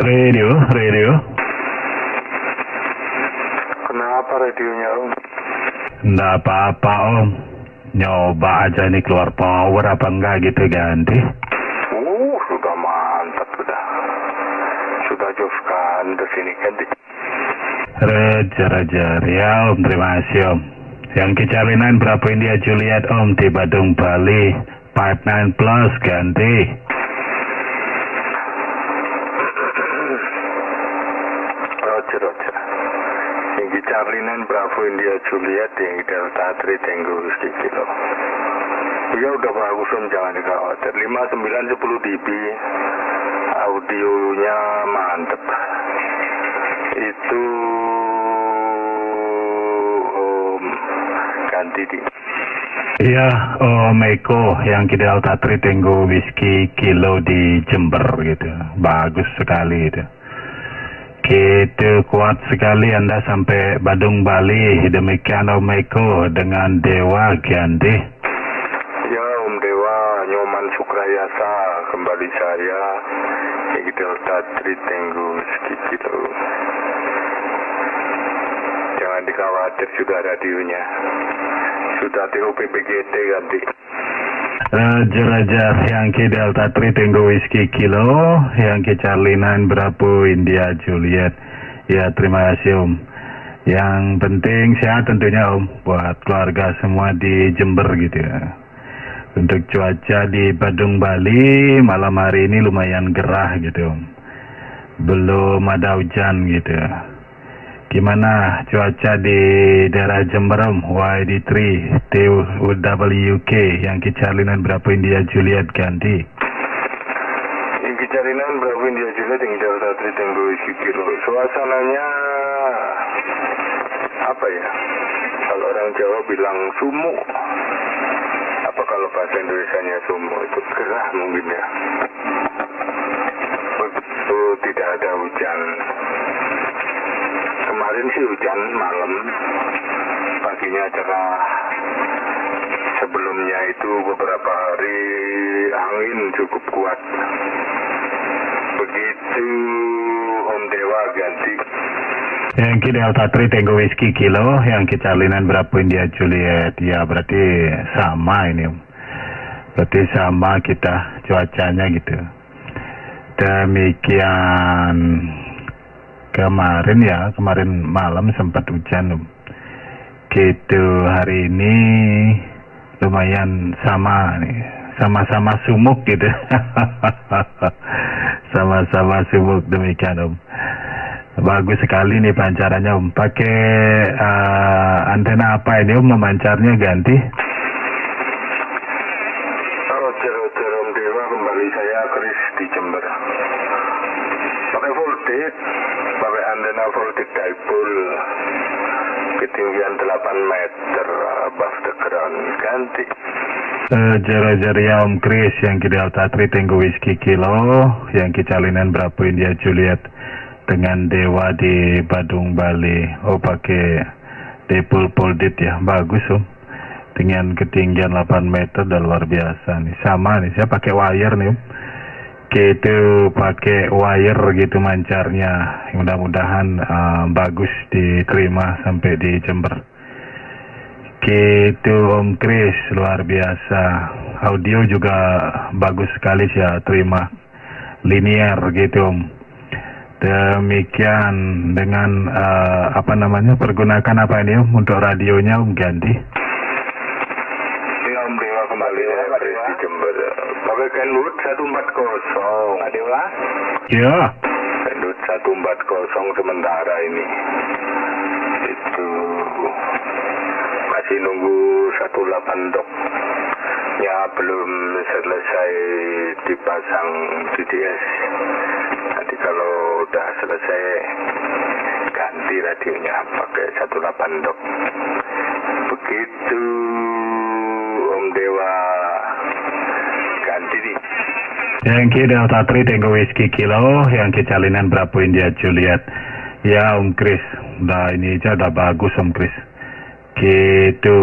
Radio. Kenapa radionya, Om? Nggak apa-apa, Om. Nyoba aja nih keluar power apa enggak gitu ganti. Sudah mantap, sudah. Sudah jauh sekali dari sini, ganti. Rajar. Ya, Om. Terima kasih, Om. Yang kecalinan berapa India Juliet, Om, di Badung, Bali. 59 plus ganti. Roger. Yang Charlie Bravo India Juliet yang Delta 3 Tango Whiskey Kilo. Ya udah bagus, Om, jangan dikhawatir. 5910 dB. Audionya mantep. Itu ganti di. Iya, Eko yang di Delta 3 Tango Whiskey Kilo di Jember gitu. Bagus sekali itu. Gitu, kuat sekali Anda sampai Badung, Bali. Demikian Om Eko dengan Dewa ganti. Ya, Om Dewa, Nyoman Sukrayasa, kembali saya di Delta 3 Tango Whiskey Kilo. Jangan dikhawatir, sudah radionya. Sudah TOPPGT ganti. Rajar yang ke Delta 3 Tango Whiskey Kilo, yang ke Charlie 9 Bravo India Juliet. Ya, terima kasih, Om. Yang penting sehat tentunya, Om, buat keluarga semua di Jember gitu ya. Untuk cuaca di Badung, Bali malam hari ini lumayan gerah gitu, Om. Belum ada hujan gitu ya. Gimana cuaca di daerah Jember, Om? YD3 TWK yang kecalinan berapa India Juliet ganti. Yang kecalinan berapa India Juliet yang Delta 3 Tango Whiskey Kilo. Suasananya apa ya? Kalau orang Jawa bilang sumuk. Apa kalau bahasa Indonesianya sumuk? Itu gerah mungkin ya. Betul, tidak ada hujan. Kemarin sih hujan malam, paginya cerah. Sebelumnya itu beberapa hari angin cukup kuat. Begitu, Om Dewa ganti. Yang ke Delta 3 Tango Whiskey Kilo, yang ke Charlie berapa India Juliet. Ya, berarti sama ini, Om. Berarti sama kita cuacanya gitu. Demikian. Kemarin malam sempat hujan, Om. Gitu, hari ini lumayan sama nih. Sama-sama sumuk gitu. Sama-sama sumuk, demikian, Om. Bagus sekali nih pancarannya, Om. Pakai antena apa ini, Om, memancarnya ganti? Roger, Om Dewa, kembali saya Chris di Jember. Pakai voltage, pakai antena voltage dipole, ketinggian 8 meter above the ground, ganti. Rajar ya, Om Chris yang ke Delta 3 Tango Whiskey Kilo, yang ke Charlie berapa India Juliet dengan Dewa di Badung, Bali. Oh, pakai dipole poldit ya, bagus, Om. Dengan ketinggian 8 meter dan luar biasa nih. Sama nih, saya pakai wire nih, Om. Gitu, pakai wire gitu mancarnya. Mudah-mudahan bagus diterima sampai di Jember. Gitu, Om Chris, luar biasa. Audio juga bagus sekali sih ya, terima. Linear gitu, Om. Demikian dengan pergunakan apa ini, Om, untuk radionya, Om, ganti. Om Dewa kembali ya, Chris di Jember. Pakai Kenwood 140, Pak Dewa? Ya. Kenwood 140 sementara ini. Itu masih nunggu 18 dok. Ya, belum selesai dipasang DDS. Nanti kalau udah selesai ganti radionya pakai 18 dok. Begitu, Om Dewa, ganti nih. Yang ke Delta 3 Tango Whiskey Kilo, yang ke Charlie berapa India Juliet. Ya, Om Chris, udah ini aja udah bagus, Om Chris. Gitu,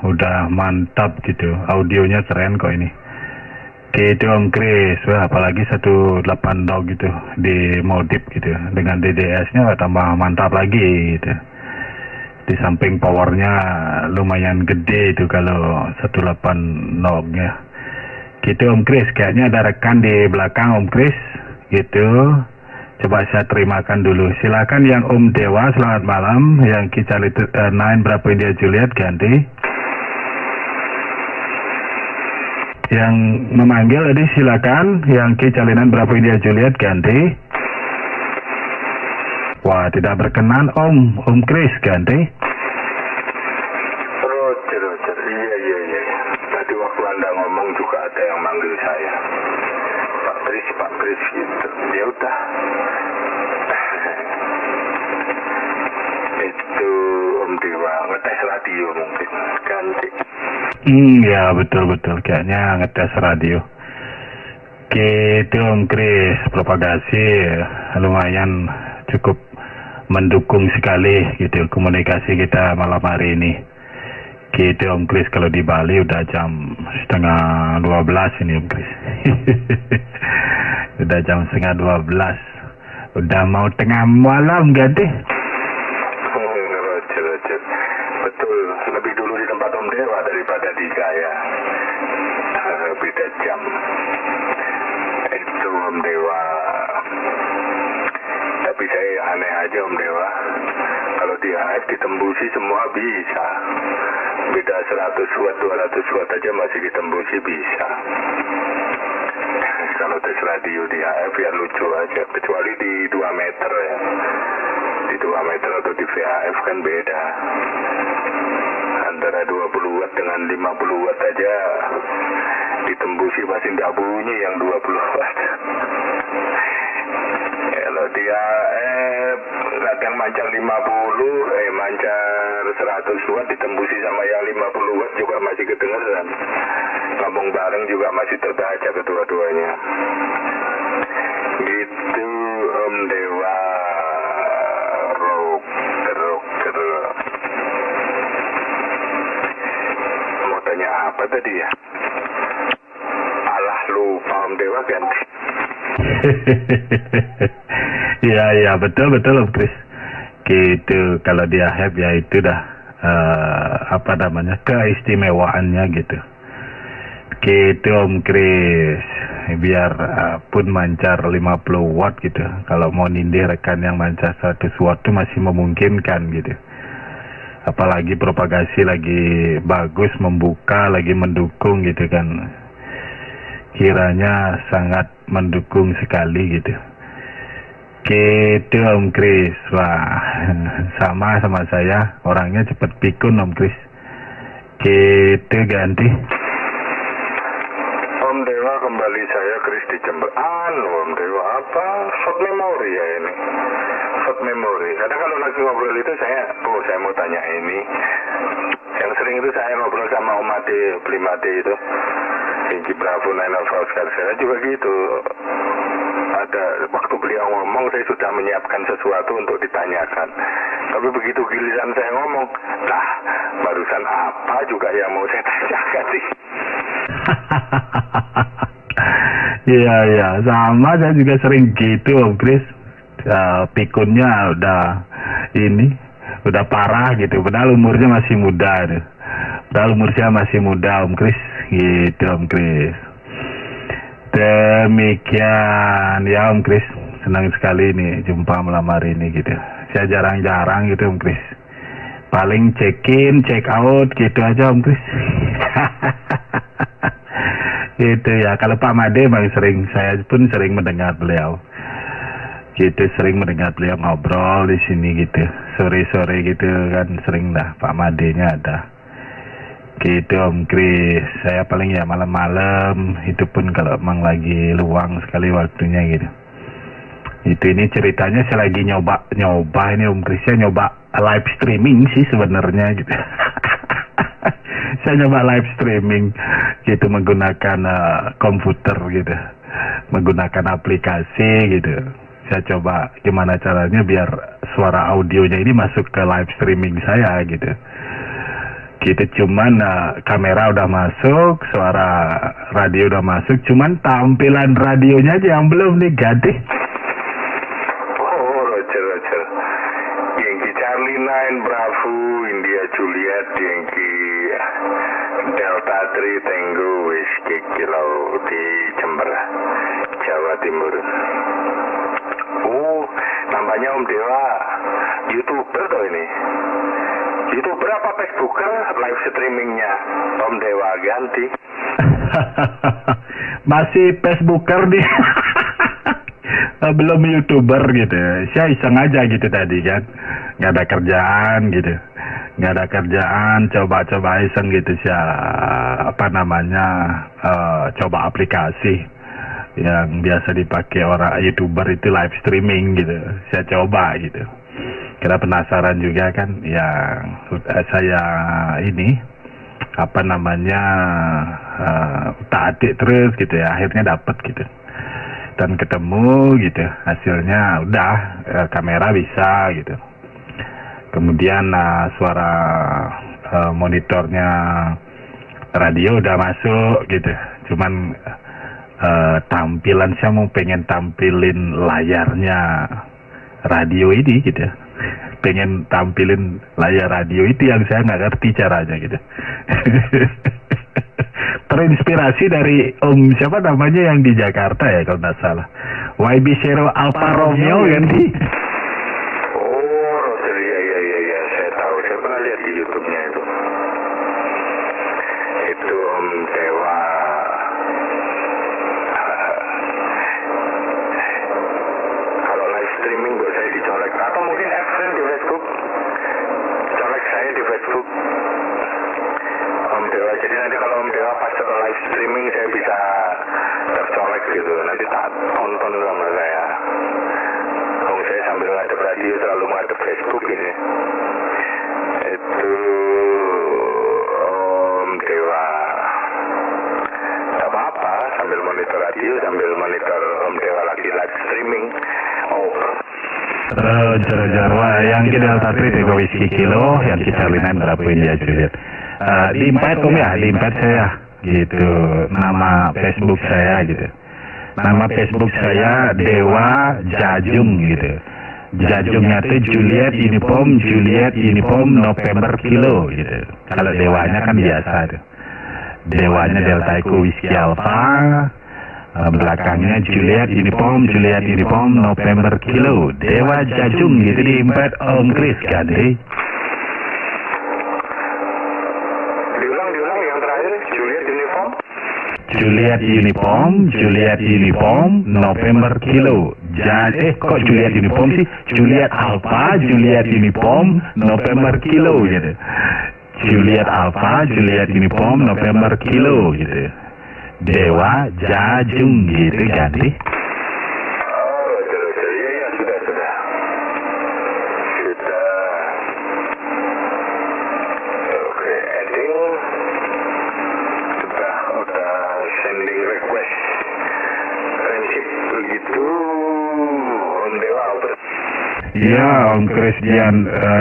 udah mantap gitu. Audionya keren kok ini. Gitu Om Kris, wah, apalagi 18 dog gitu di modif gitu dengan DDS-nya tambah mantap lagi gitu. Di samping powernya lumayan gede itu kalau 18 dog-nya. Gitu Om Kris, kayaknya ada rekan di belakang Om Kris gitu. Coba saya terimakan dulu. Silakan yang Om Dewa, selamat malam. Yang Charlie 9 Bravo India Juliet ganti. Yang memanggil tadi silakan, yang Charlie 9 Bravo India Juliet ganti. Wah, tidak berkenan Om Kris ganti. Roger, iya. Tadi waktu Anda ngomong juga ada yang manggil saya. Pak Kris gitu. Ya udah. Itu Om Dewa ngetes radio mungkin ganti. Ya betul kayaknya ngetes radio. Gitu Om Kris, propagasi lumayan cukup mendukung sekali gitu komunikasi kita malam hari ini. Gitu Om Kris, kalau di Bali udah jam 11:30 ini Om Kris. Udah jam 11:30. Udah mau tengah malam ganti. Roger. Betul, lebih dulu di tempat Om Dewa daripada di saya. Beda jam. Itu Om Dewa. Tapi saya aneh aja Om Dewa. Kalau di AF ditembusi semua bisa. Beda 100 watt, 200 watt aja masih ditembusi bisa. Kalau tes radio di AF ya lucu aja. Kecuali di 2 meter ya. Di 2 meter atau di VHF kan beda. Antara 20 watt dengan 50 watt aja ditembusi pasti nggak bunyi yang 20 watt. Kalau dia kadang mancar 100 watt ditembusi sama yang 50 watt juga masih kedengeran. Ngomong bareng juga masih terbaca kedua-duanya. Gitu Om Dewa. Rocker. Mau tanya apa tadi ya? Alah lupa Om Dewa ganti. Iya betul Om Kris. Gitu, kalau dia have ya itu dah apa namanya, keistimewaannya gitu. Gitu Om Kris, biar pun mancar 50 watt gitu. Kalau mau nindih rekan yang mancar 100 watt itu masih memungkinkan gitu. Apalagi propagasi lagi bagus, membuka, lagi mendukung gitu kan. Kiranya sangat mendukung sekali gitu. Gitu Om Kris, wah sama saya, orangnya cepet pikun Om Kris. Gitu ganti. Om Dewa, kembali saya Kris di Jember. Om Dewa apa? Short memory ya ini. Short memory. Kadang kalau lagi ngobrol itu saya mau tanya ini. Yang sering itu saya ngobrol sama Om Ade, Blim Ade itu. Inci Bravo 9 Alpha Oscar, saya juga gitu. Ada waktu beliau ngomong saya sudah menyiapkan sesuatu untuk ditanyakan. Tapi begitu giliran saya ngomong, nah barusan apa juga yang mau saya tanyakan sih. Iya, sama saya juga sering gitu Om Kris. Pikunnya udah parah gitu, padahal umurnya masih muda tuh. Padahal umur saya masih muda Om Kris, gitu Om Kris. Demikian ya Om Kris, senang sekali nih jumpa malam hari ini gitu. Saya jarang-jarang gitu Om Kris. Paling check in, check out gitu aja Om Kris. Gitu ya. Kalau Pak Made memang sering, saya pun sering mendengar beliau. Gitu, sering mendengar beliau ngobrol di sini gitu. Sore-sore gitu kan sering dah Pak Made-nya ada. Gitu Om Kris, saya paling ya malam-malam, itu pun kalau emang lagi luang sekali waktunya gitu. Itu ini ceritanya saya lagi nyoba ini Om Kris, saya nyoba live streaming sih sebenarnya gitu. Saya nyoba live streaming gitu menggunakan komputer gitu, menggunakan aplikasi gitu. Saya coba gimana caranya biar suara audionya ini masuk ke live streaming saya gitu. Gitu, cuman kamera udah masuk, suara radio udah masuk, cuman tampilan radionya aja yang belum nih ganti. Oh, Roger. Yankee Charlie 9 Bravo India Juliet Yankee Delta 3 Tango Whiskey Kilo di Jember, Jawa Timur. Oh, namanya Om Dewa, YouTuber tuh ini. YouTuber apa Facebooker live streamingnya Om Dewa ganti. Masih Facebooker nih. Belum YouTuber gitu. Saya iseng aja gitu tadi kan. Nggak ada kerjaan gitu. Nggak ada kerjaan, coba-coba iseng gitu. Saya coba aplikasi yang biasa dipakai orang YouTuber itu live streaming gitu. Saya coba gitu. Karena penasaran juga kan, yang saya ini utak-atik terus gitu ya, akhirnya dapat gitu dan ketemu gitu, hasilnya udah kamera bisa gitu, kemudian suara monitornya radio udah masuk gitu, cuman tampilan saya mau pengen tampilin layarnya radio ini gitu, pengen tampilin layar radio itu yang saya nggak ngerti caranya gitu. Terinspirasi dari Om siapa namanya yang di Jakarta ya kalau nggak salah, YB Zero Alfa Romeo kan di. Oh, Roger, iya, saya tahu, saya pernah lihat di YouTube-nya itu. Itu Om Dewa. Kalau live streaming buat saya dicolek, atau mungkin absen di Facebook, colek saya di Facebook. Om Dewa, jadi nanti kalau Om Dewa pas live streaming saya bisa tercolek gitu, nanti tak tonton sama saya. Saya sambil ngadep radio selalu ngadep Facebook ini. Itu Om Dewa. Tak apa-apa, sambil monitor radio, sambil monitor Om Dewa lagi live streaming. Wah, yang kita Delta 3 Tango Whiskey Kilo, yang kita lihat berapa India Juliet. Di Impet Om ya, di Impet saya gitu, nama Facebook saya gitu. Nama Facebook saya Dewa Jajung gitu. Jajungnya itu Juliet Uniform November Kilo gitu. Kalau Dewanya kan biasa tuh. Dewanya Delta Echo Whiskey Alpha, belakangnya Juliet Uniform November Kilo. Dewa Jajung gitu di Impet Om Chris ganti. Diulang yang terakhir, Juliet Uniform November Kilo. Kok Juliet Uniform sih? Juliet Alpha Uniform November Kilo gitu. Juliet Alpha Uniform November Kilo gitu. Dewa Jajung gitu ganti. Ya, Om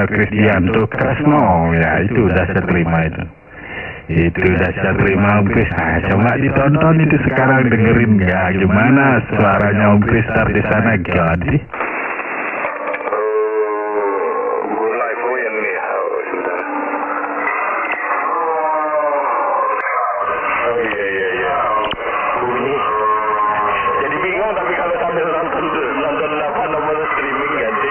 Kristianto Kresno, ya itu udah saya terima itu. Itu udah saya terima Om Kris. Nah, coba ditonton itu sekarang, dengerin nggak gimana suaranya Om Kris di sana ganti. Jadi bingung tapi kalau sambil nonton nomor streaming ganti.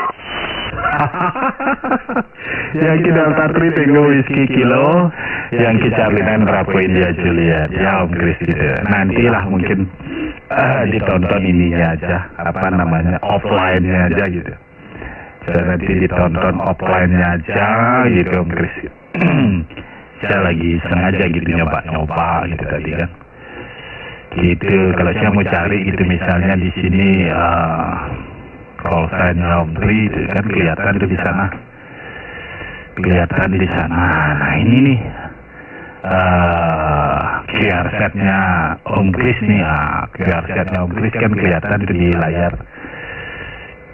Yang kita Delta 3 Tango Whiskey Kilo, yang kita Charlie 9 Bravo India Juliet. Ya Om Chris gitu. Nantilah mungkin ditonton ininya aja, offline-nya aja gitu. Saya nanti ditonton offline-nya aja gitu Om Chris. Saya lagi sengaja gitu nyoba gitu tadi kan. Gitu, kalau saya mau cari gitu misalnya di sini call sign-nya Om Tri itu kan kelihatan tuh di sana. Kelihatan di sana. Nah, ini nih QR set-nya Om Chris nih. QR set-nya Om Chris kan kelihatan itu di layar.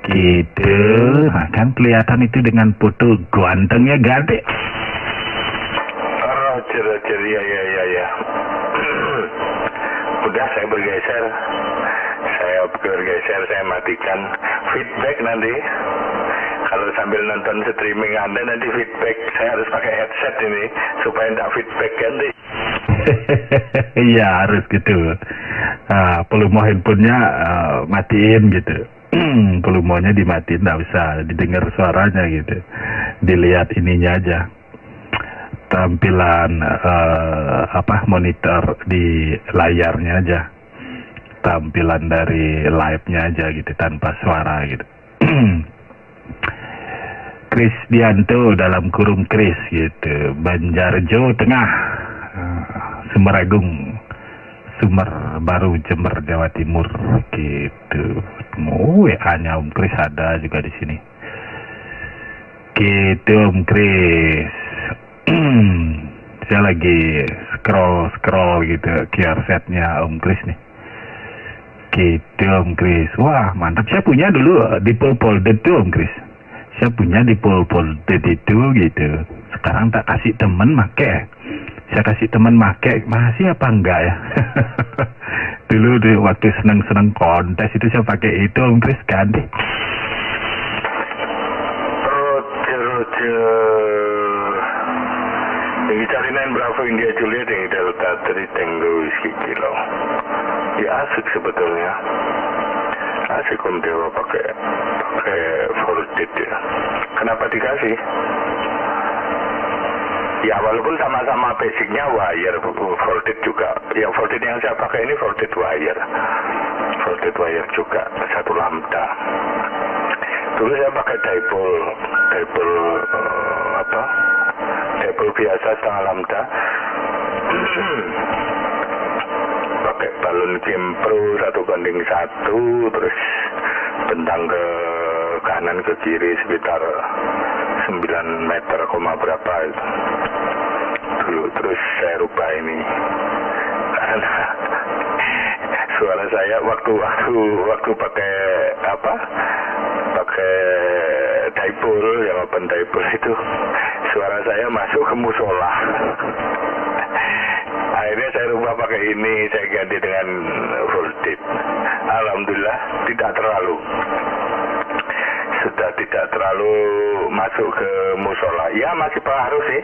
Gitu. Nah, kan kelihatan itu dengan foto gantengnya ganti. geser, saya matikan. Feedback nanti kalau sambil nonton streaming Anda nanti feedback, saya harus pakai headset ini supaya tidak feedback ganti. Iya harus gitu. Volume handphonenya matiin gitu. Volumenya dimatiin, nggak usah didengar suaranya gitu. Dilihat ininya aja, tampilan monitor di layarnya aja, tampilan dari live-nya aja gitu tanpa suara gitu. Krisdianto dalam kurung Kris gitu, Banjarjo Tengah, Sumeragung, Sumber Baru, Jember, Jawa Timur gitu. WA-nya Om Kris ada juga di sini. Gitu Om Kris. Saya lagi scroll gitu QR setnya Om Kris nih. Gitu Om Kris. Wah mantap, saya punya dulu di folded tuh Om Kris. Saya punya di folded itu gitu. Sekarang tak kasih temen make. Saya kasih temen make, masih apa enggak ya? Dulu waktu seneng-seneng kontes itu saya pakai itu Om Kris ganti. Ini carinan Bravo India Juliet yang Delta 3 Tango Whiskey Kilo. Ya asik sebetulnya. Asik Om Dewa pakai folded ya. Kenapa dikasih? Ya walaupun sama-sama basicnya wire, folded juga. Yang folded yang saya pakai ini folded wire juga, satu lambda. Dulu saya pakai dipole biasa setengah lambda. Pakai balon Kempro 1:1, terus bentang ke kanan ke kiri sekitar 9 meter, berapa itu. Dulu terus saya rubah ini karena suara saya waktu pakai dipole, yang open dipole itu suara saya masuk ke musola. Akhirnya saya rubah pakai ini, saya ganti dengan folded. Alhamdulillah sudah tidak terlalu masuk ke musola. Ya masih pengaruh sih,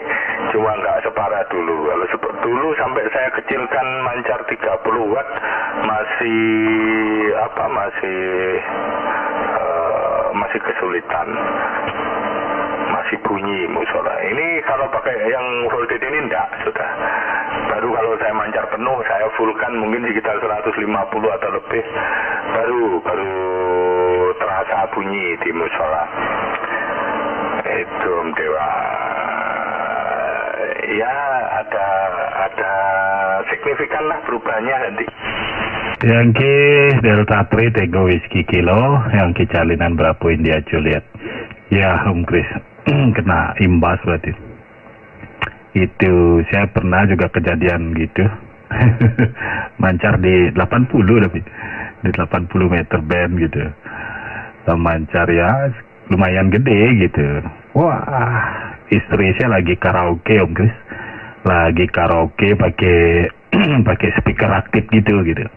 cuma nggak separah dulu. Kalau dulu sampai saya kecilkan mancar 30 watt masih kesulitan, masih bunyi musola. Ini kalau pakai yang voltage ini enggak, sudah. Baru kalau saya mancar penuh, saya fullkan mungkin sekitar 150 atau lebih, baru terasa bunyi di musola. Itu Om Dewa. Ya ada signifikan lah perubahannya nanti. Yankee Delta 3 Tango Whiskey Kilo, Yankee Jalinan Bravo India Juliet. Ya Om Kris, kena imbas berarti. Itu saya pernah juga kejadian gitu. Mancar di 80 tapi di 80 meter band gitu. Mancar ya lumayan gede gitu. Wah, istri saya lagi karaoke Om Kris. Lagi karaoke pakai speaker aktif gitu.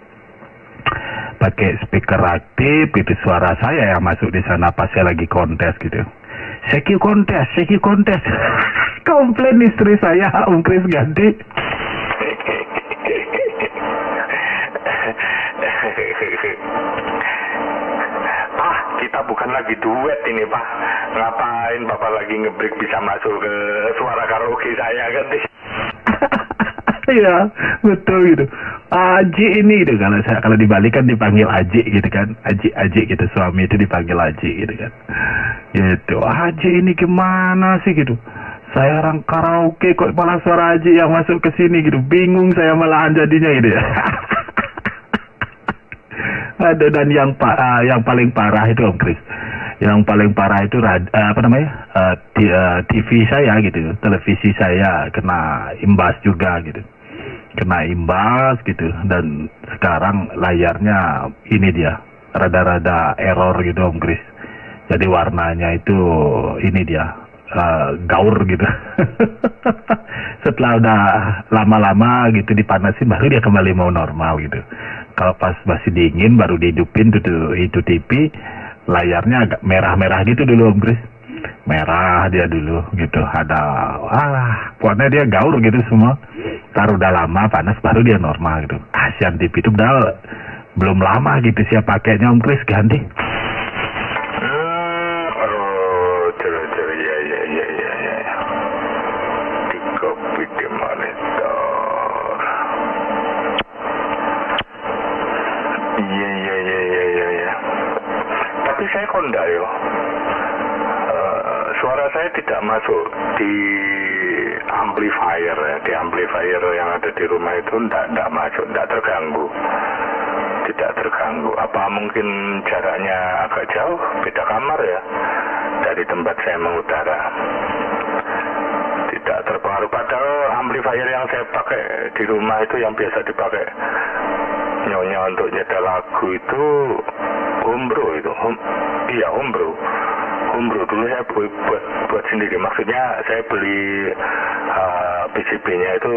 Pakai speaker aktif itu, suara saya yang masuk di sana pas saya lagi kontes gitu. Seki kontes. Komplain istri saya, Om Kris ganti. Kita bukan lagi duet ini Pak. Ngapain Bapak lagi ngebreak bisa masuk ke suara karaoke saya ganti. Iya, betul gitu. Aji ini gitu, kalau dibalikan dipanggil Aji gitu kan. Aji gitu, suami itu dipanggil Aji gitu kan. Gitu. Aji ini gimana sih gitu. Saya orang karaoke kok malah suara Aji yang masuk ke sini gitu. Bingung saya malahan jadinya gitu ya. Ada, dan yang paling parah itu Om Kris. Yang paling parah itu TV saya gitu, televisi saya kena imbas juga gitu. Kena imbas gitu, dan sekarang layarnya ini dia rada-rada error gitu Om Kris. Jadi warnanya itu ini dia gaur gitu. Setelah udah lama-lama gitu dipanasin baru dia kembali mau normal gitu. Kalau pas masih dingin baru dihidupin itu TV, layarnya agak merah-merah gitu dulu Om Kris. Merah dia dulu gitu. Ada pokoknya dia gaul gitu semua. Taruh udah lama panas baru dia normal gitu. Kasihan TV itu belum lama gitu siapa pakainya Om Kris ganti. Tapi saya kondak yo. Suara saya tidak masuk di amplifier ya. Di amplifier yang ada di rumah itu tidak masuk, tidak terganggu. Tidak terganggu. Apa mungkin jaraknya agak jauh, beda kamar ya dari tempat saya mengutara. Tidak terpengaruh. Padahal amplifier yang saya pakai di rumah itu yang biasa dipakai nyonya untuk nyetel lagu itu Umbro itu. Iya Umbro dulu saya buat sendiri. Maksudnya saya beli PCB-nya itu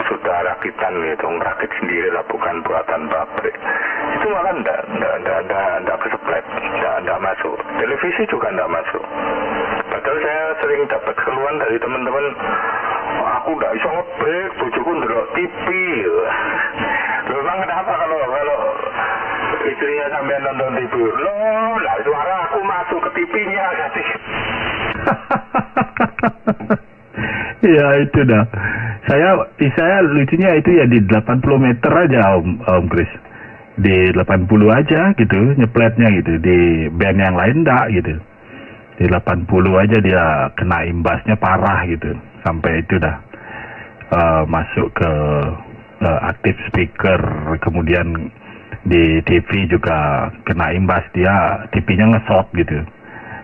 sudah rakitan gitu, merakit sendiri lah, bukan buatan pabrik. Itu malah enggak keseplet, enggak masuk. Televisi juga enggak masuk. Padahal saya sering dapat keluhan dari teman-teman, aku enggak bisa ngebreak, bojoku ndelok TV. Memang kenapa kalau istrinya sampai nonton TV? Loh, lah suara aku masuk ke TV-nya nanti. Ya itu dah. Saya lucunya itu ya di 80 meter aja Om Kris. Di 80 aja gitu nyepletnya gitu. Di band yang lain enggak gitu. Di 80 aja dia kena imbasnya parah gitu. Sampai itu dah masuk ke aktif speaker, kemudian di TV juga kena imbas, dia TV-nya nge-shot gitu.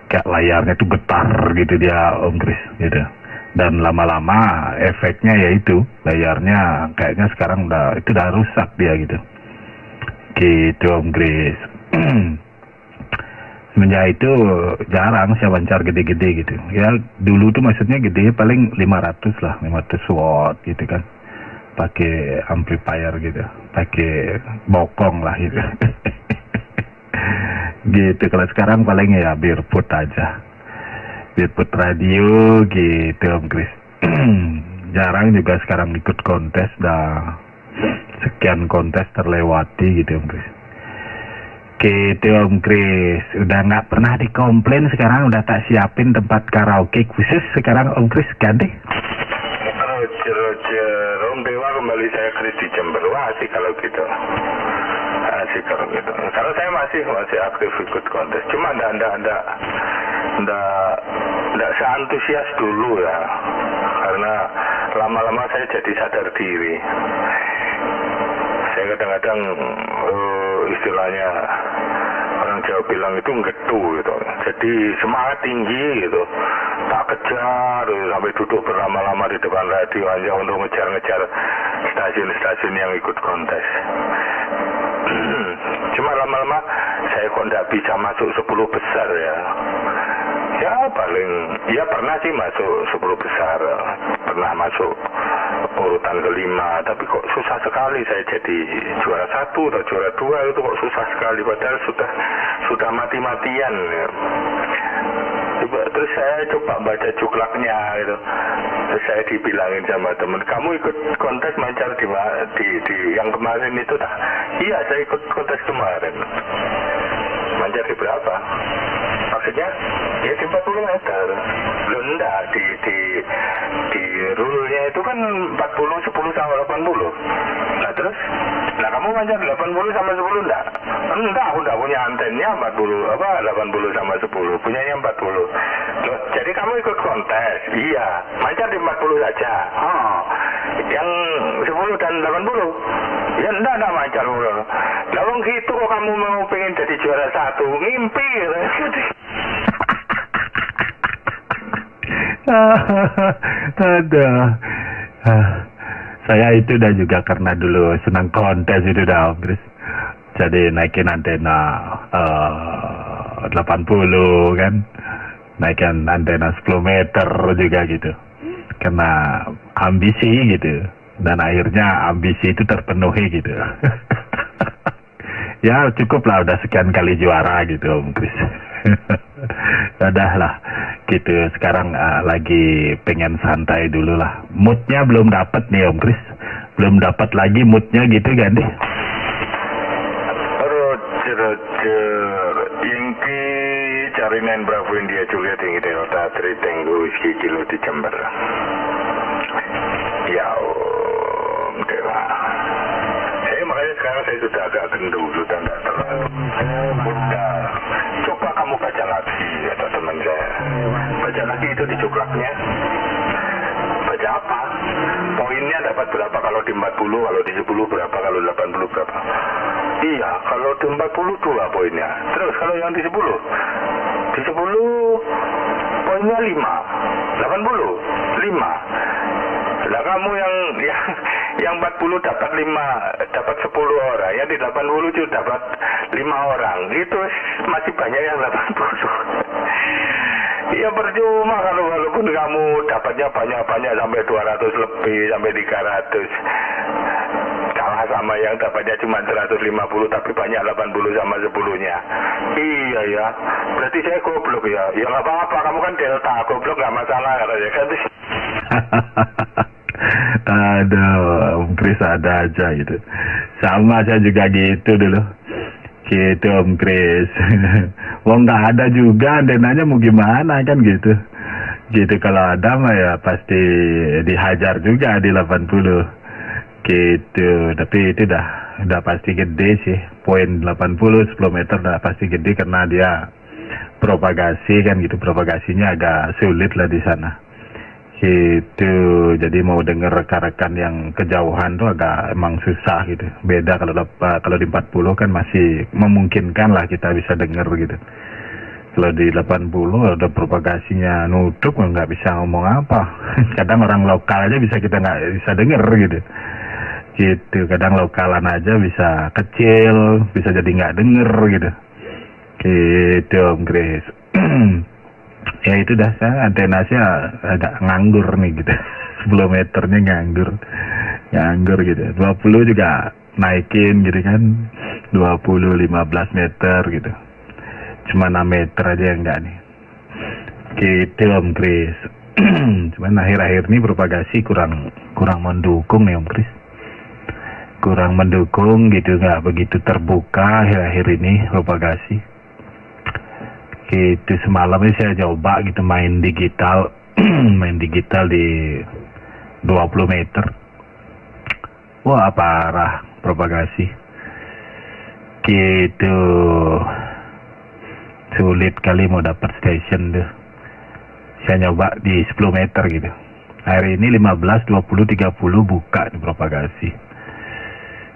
Kayak layarnya tuh getar gitu dia Om Kris gitu. Dan lama-lama efeknya yaitu layarnya kayaknya sekarang udah rusak dia gitu. Gitu Om Kris. Semenjak itu jarang saya wancar gede-gede gitu. Ya dulu tuh maksudnya gede paling 500 lah, 500 watt gitu kan. Pakai amplifier gitu, pakai bokong lah gitu. Gitu. Kalau sekarang paling ya Beerfoot aja, Beerfoot radio gitu Om Kris. Jarang juga sekarang ikut kontes, dah sekian kontes terlewati gitu Om Kris. Gitu Om Kris, udah nggak pernah dikomplain, sekarang udah tak siapin tempat karaoke khusus sekarang Om Kris ganti. Roger, Om Dewa kembali saya Kris di Jember. Wah asik kalau gitu. Asik kalau gitu. Karena saya masih aktif ikut kontes. Cuma enggak seantusias dulu ya. Karena lama-lama saya jadi sadar diri. Saya kadang-kadang istilahnya orang Jawa bilang itu nggetu gitu. Jadi semangat tinggi gitu. Tak kejar sampai duduk berlama-lama di depan radio hanya untuk ngejar-ngejar stasiun-stasiun yang ikut kontes. Cuma lama-lama saya kok nggak bisa masuk 10 besar ya. Ya paling, ya pernah sih masuk 10 besar, pernah masuk urutan ke-5, tapi kok susah sekali saya jadi juara 1 atau juara 2 itu kok susah sekali, padahal sudah mati-matian ya. Terus saya coba baca cuklaknya gitu. Terus saya dibilangin sama temen, kamu ikut kontes mancar di yang kemarin itu dah? Iya, saya ikut kontes kemarin. Mancar di berapa? Maksudnya ya di 40 meter. Belum enggak di rule-nya itu kan 40, 10 sama 80. Nah terus, kamu mancar 80 sama 10 enggak? Enggak, aku enggak punya antennya 80 sama 10, punyanya 40. Loh, jadi kamu ikut kontes? Iya, mancar di 40 saja. Yang 10 dan 80? Ya enggak mancar. Lah wong gitu kok kamu mau pengen jadi juara 1, ngimpi. Ada. Saya itu udah juga karena dulu senang kontes itu dah Om Kris. Jadi naikin antena 80 kan. Naikin antena 10 meter juga gitu. Karena ambisi gitu. Dan akhirnya ambisi itu terpenuhi gitu. Ya cukup lah, udah sekian kali juara gitu Om Kris. Udah lah gitu, sekarang lagi pengen santai dulu lah. Moodnya belum dapat nih Om Kris, belum dapat lagi moodnya gitu kan nih. Roger Inki Charlina Bravo India Juliet tinggi Delta 3 Tango Whiskey Kilo di Jember. Ya Om Dewa, makanya sekarang saya sudah agak gendut, sudah nggak terlalu muda. Coba kamu baca lagi, kata teman saya. Baca lagi itu di cuklaknya. Baca apa? Poinnya dapat berapa kalau di 40, kalau di 10 berapa, kalau 80 berapa. Iya, kalau di 40 2 poinnya. Terus kalau yang di 10? Di 10 poinnya 5. 80, 5. Lah kamu yang 40 dapat 10 orang, yang di 80 juga dapat 5 orang. Itu masih banyak yang 80. Ya percuma kalau walaupun kamu dapatnya banyak-banyak sampai 200 lebih, sampai 300. Kalah sama yang dapatnya cuma 150 tapi banyak 80 sama 10-nya. Iya ya, berarti saya goblok ya. Ya nggak apa-apa, kamu kan delta, goblok nggak masalah katanya kan. Aduh, Om Kris ada aja gitu. Sama saya juga gitu dulu. Gitu Om Kris. Wong nggak ada juga, antenanya mau gimana kan gitu. Gitu kalau ada mah ya pasti dihajar juga di 80. Gitu, tapi itu udah pasti gede sih. Poin 80 10 meter udah pasti gede karena dia propagasi kan gitu. Propagasinya agak sulit lah di sana. Gitu, jadi mau denger rekan-rekan yang kejauhan tuh agak emang susah gitu. Beda kalau di 40 kan masih memungkinkan lah kita bisa denger gitu. Kalau di 80 ada propagasinya nutup, nggak bisa ngomong apa. Kadang orang lokal aja kita nggak bisa denger gitu. Gitu, kadang lokalan aja bisa kecil, bisa jadi nggak denger gitu. Gitu Om Kris. Ya itu dah, saya antena saya agak nganggur nih gitu. 10 meternya nganggur gitu. 20 juga naikin gitu kan, 20 15 meter gitu. Cuma 6 meter aja yang enggak nih. Gitu Om Kris. Cuman akhir-akhir ini propagasi kurang mendukung nih Om Kris. Kurang mendukung gitu, nggak begitu terbuka akhir-akhir ini propagasi. Gitu, semalam ini saya coba gitu main digital di 20 meter. Wah parah propagasi. Gitu, sulit kali mau dapat station tuh. Saya nyoba di 10 meter gitu. Hari ini 15, 20, 30 buka di propagasi.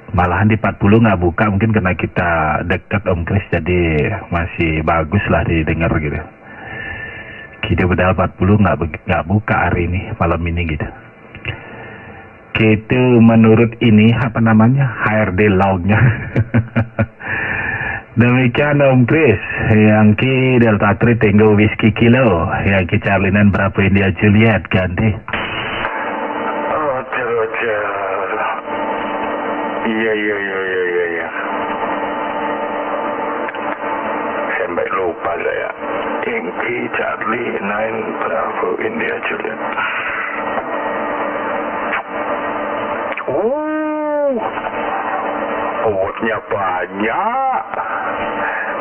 Malahan di 40 nggak buka, mungkin karena kita dekat Om Kris jadi masih bagus lah didengar gitu. Gitu, padahal 40 nggak buka hari ini, malam ini gitu. Gitu menurut ini apa namanya HRD lognya. Demikian Om Kris, Yankee Delta 3 Tango Whiskey Kilo, Yankee Charlina Bravo India Juliet ganti. Roger. Iya. Sampai lupa saya. Yankee Charlie 9 Bravo India Juliet. Awardnya banyak.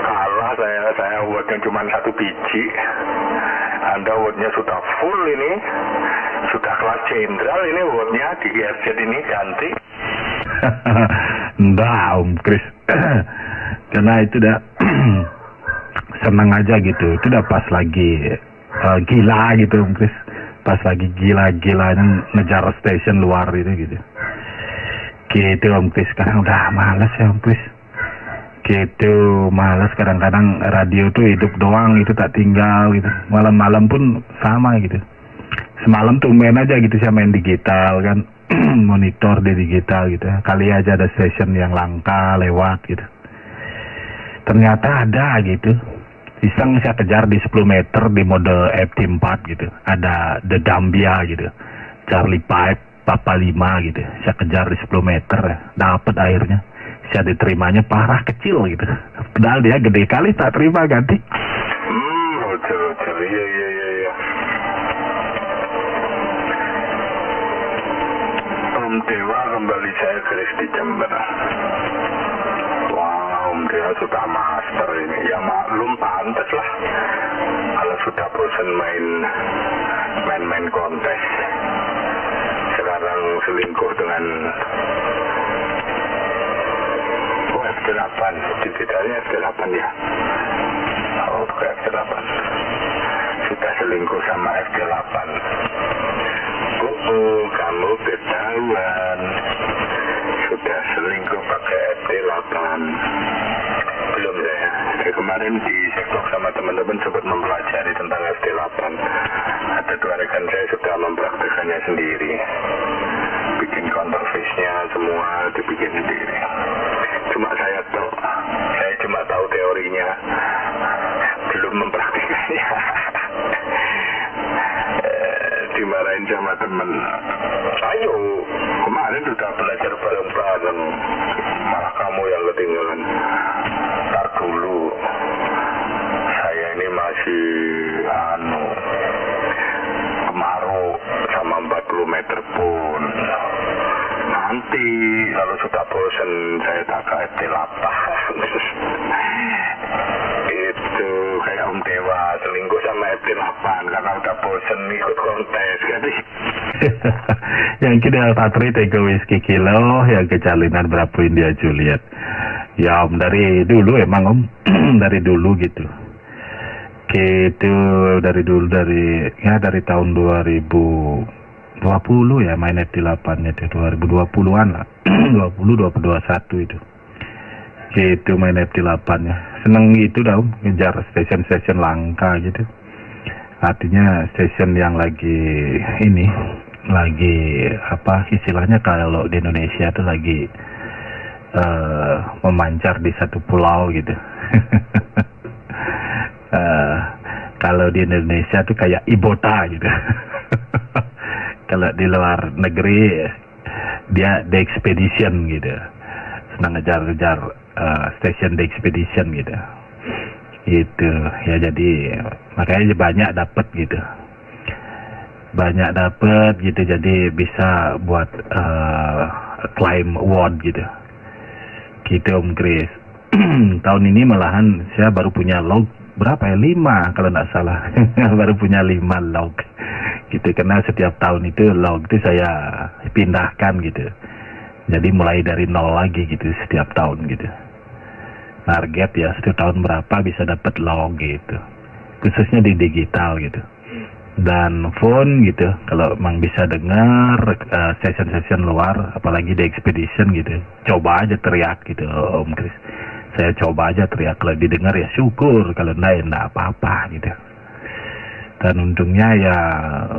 Kalah saya awardnya cuma 1 biji. Anda awardnya sudah full ini. Sudah kelas jenderal ini awardnya di IRZ ini ganti. Enggak Om Kris. Karena itu udah senang aja gitu. Itu udah pas lagi gila gitu Om Kris. Pas lagi gila-gilanya ngejar station luar itu gitu. Gitu Om Kris, sekarang udah malas ya Om Kris. Gitu, malas kadang-kadang radio tuh hidup doang itu tak tinggal gitu. Malam-malam pun sama gitu. Semalam tuh main aja gitu, saya main digital kan. Monitor di digital gitu. Kali aja ada station yang langka lewat gitu. Ternyata ada gitu. Iseng saya kejar di 10 meter di mode FT4 gitu. Ada The Gambia gitu. Charlie 5 Papa 5 gitu. Saya kejar di 10 meter ya. Dapat akhirnya. Saya diterimanya parah kecil gitu. Padahal dia gede kali tak terima ganti. Betul. Iya. Om Dewa kembali saya Chris di Jember. Wah, Om Dewa sudah master ini. Ya maklum, pantas lah. Kalau sudah bosan main kontes. Sekarang selingkuh dengan F8, ceritanya F8 ya. Oh, bukan F8. Sudah selingkuh sama F8. Kamu ketahuan. Sudah selingkuh pakai F8. Belum saya. Kemarin di sektor sama teman-teman sempat mempelajari tentang F8. Ada 2 rekan saya sudah mempraktekannya sendiri. Bikin counterface-nya semua dibikin sendiri. Cuma saya cuma tahu teorinya, belum mempraktikannya. Dimarahin sama temen. Ayo, kemarin sudah belajar bareng-bareng, malah kamu yang ketinggalan. Ntar dulu, saya ini masih kemarau sama 40 meter pun. Nanti kalau sudah bosan saya tak ke F8. Itu kayak Om Dewa selingkuh sama F8 karena udah bosan ikut kontes kan. Yang kita Patri Tego Whiskey Kilo, yang kecalinan Bravo India Juliet. Ya Om, dari dulu emang Om. Dari dulu gitu. Gitu dari dulu, dari tahun 2020 ya main F8 itu 2020-an lah. 21 itu. Gitu main F8 ya. Seneng gitu dah Om, ngejar stasiun-stasiun langka gitu. Artinya stasiun yang lagi apa istilahnya kalau di Indonesia itu lagi memancar di satu pulau gitu. Kalau di Indonesia tuh kayak ibota gitu. Kalau di luar negeri dia The Expedition gitu, senang ngejar-ngejar stasiun The Expedition gitu. Itu ya, jadi makanya banyak dapat gitu, jadi bisa buat claim award gitu Om Chris. Tahun ini malahan saya baru punya log berapa ya, 5 kalau nggak salah. Baru punya 5 log gitu, karena setiap tahun itu log itu saya pindahkan gitu, jadi mulai dari 0 lagi gitu setiap tahun gitu. Target ya setiap tahun berapa bisa dapat log gitu, khususnya di digital gitu. Dan phone gitu, kalau emang bisa dengar session luar, apalagi di Expedition gitu, coba aja teriak gitu Om Chris. Saya coba aja teriak, kalau didengar ya syukur, kalau enggak ya enggak apa-apa gitu. Dan untungnya ya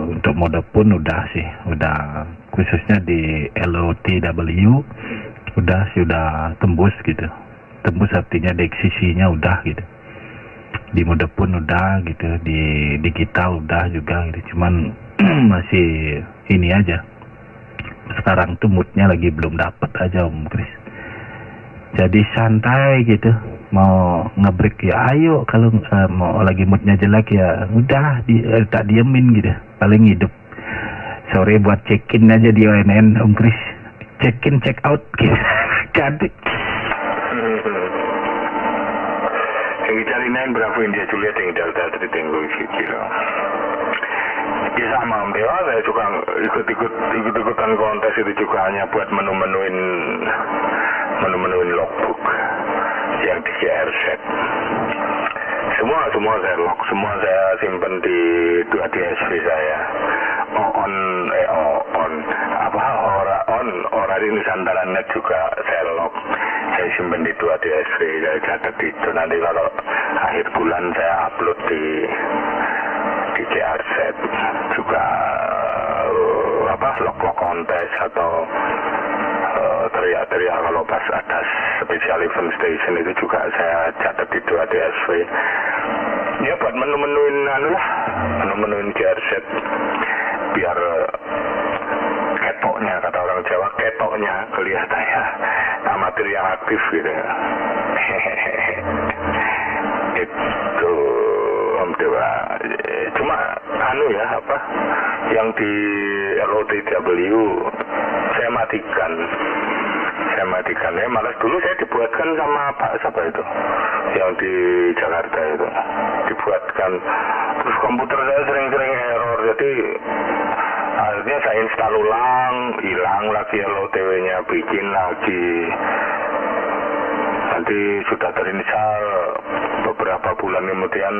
untuk mode pun udah khususnya di LOTW sudah tembus gitu. Tembus artinya deksisinya udah gitu. Di mode pun udah gitu, di digital udah juga gitu. Cuman masih ini aja. Sekarang tuh moodnya lagi belum dapet aja Om Chris. Jadi santai gitu, mau ngebreak ya ayo, kalau mau lagi moodnya jelek ya udah tak diemin gitu, paling hidup. Sore buat check-in aja di ONN Om Chris, check-in check out gitu. Ganti. Yang cariin Bravo India Juliet yang Delta Tri Tango Kilo. Ya sama Om Dewa, saya suka ikut-ikutan kontes itu juga hanya buat menu-menuin logbook yang di GRZ. Semua saya log, semua saya simpen di 2 DSV saya. Orari Nusantara Net juga saya log. Saya simpen di 2 DSV, saya catat itu. Nanti kalau akhir bulan saya upload di GRZ juga log kontes atau teriak-teriak kalau pas ada special event station itu juga saya catat di 2 DSV. Ya buat menu-menuin GRZ biar ketoknya, kata orang Jawa, ketoknya kelihatannya amatir yang aktif gitu. Itu Om Dewa. Cuma ya apa yang di LOTW saya matikan ya, malah dulu saya dibuatkan sama Pak siapa itu yang di Jakarta itu, dibuatkan terus komputer saya sering-sering error, jadi akhirnya saya install ulang, hilang lagi LOTW-nya, bikin lagi, nanti sudah terinstall beberapa bulan kemudian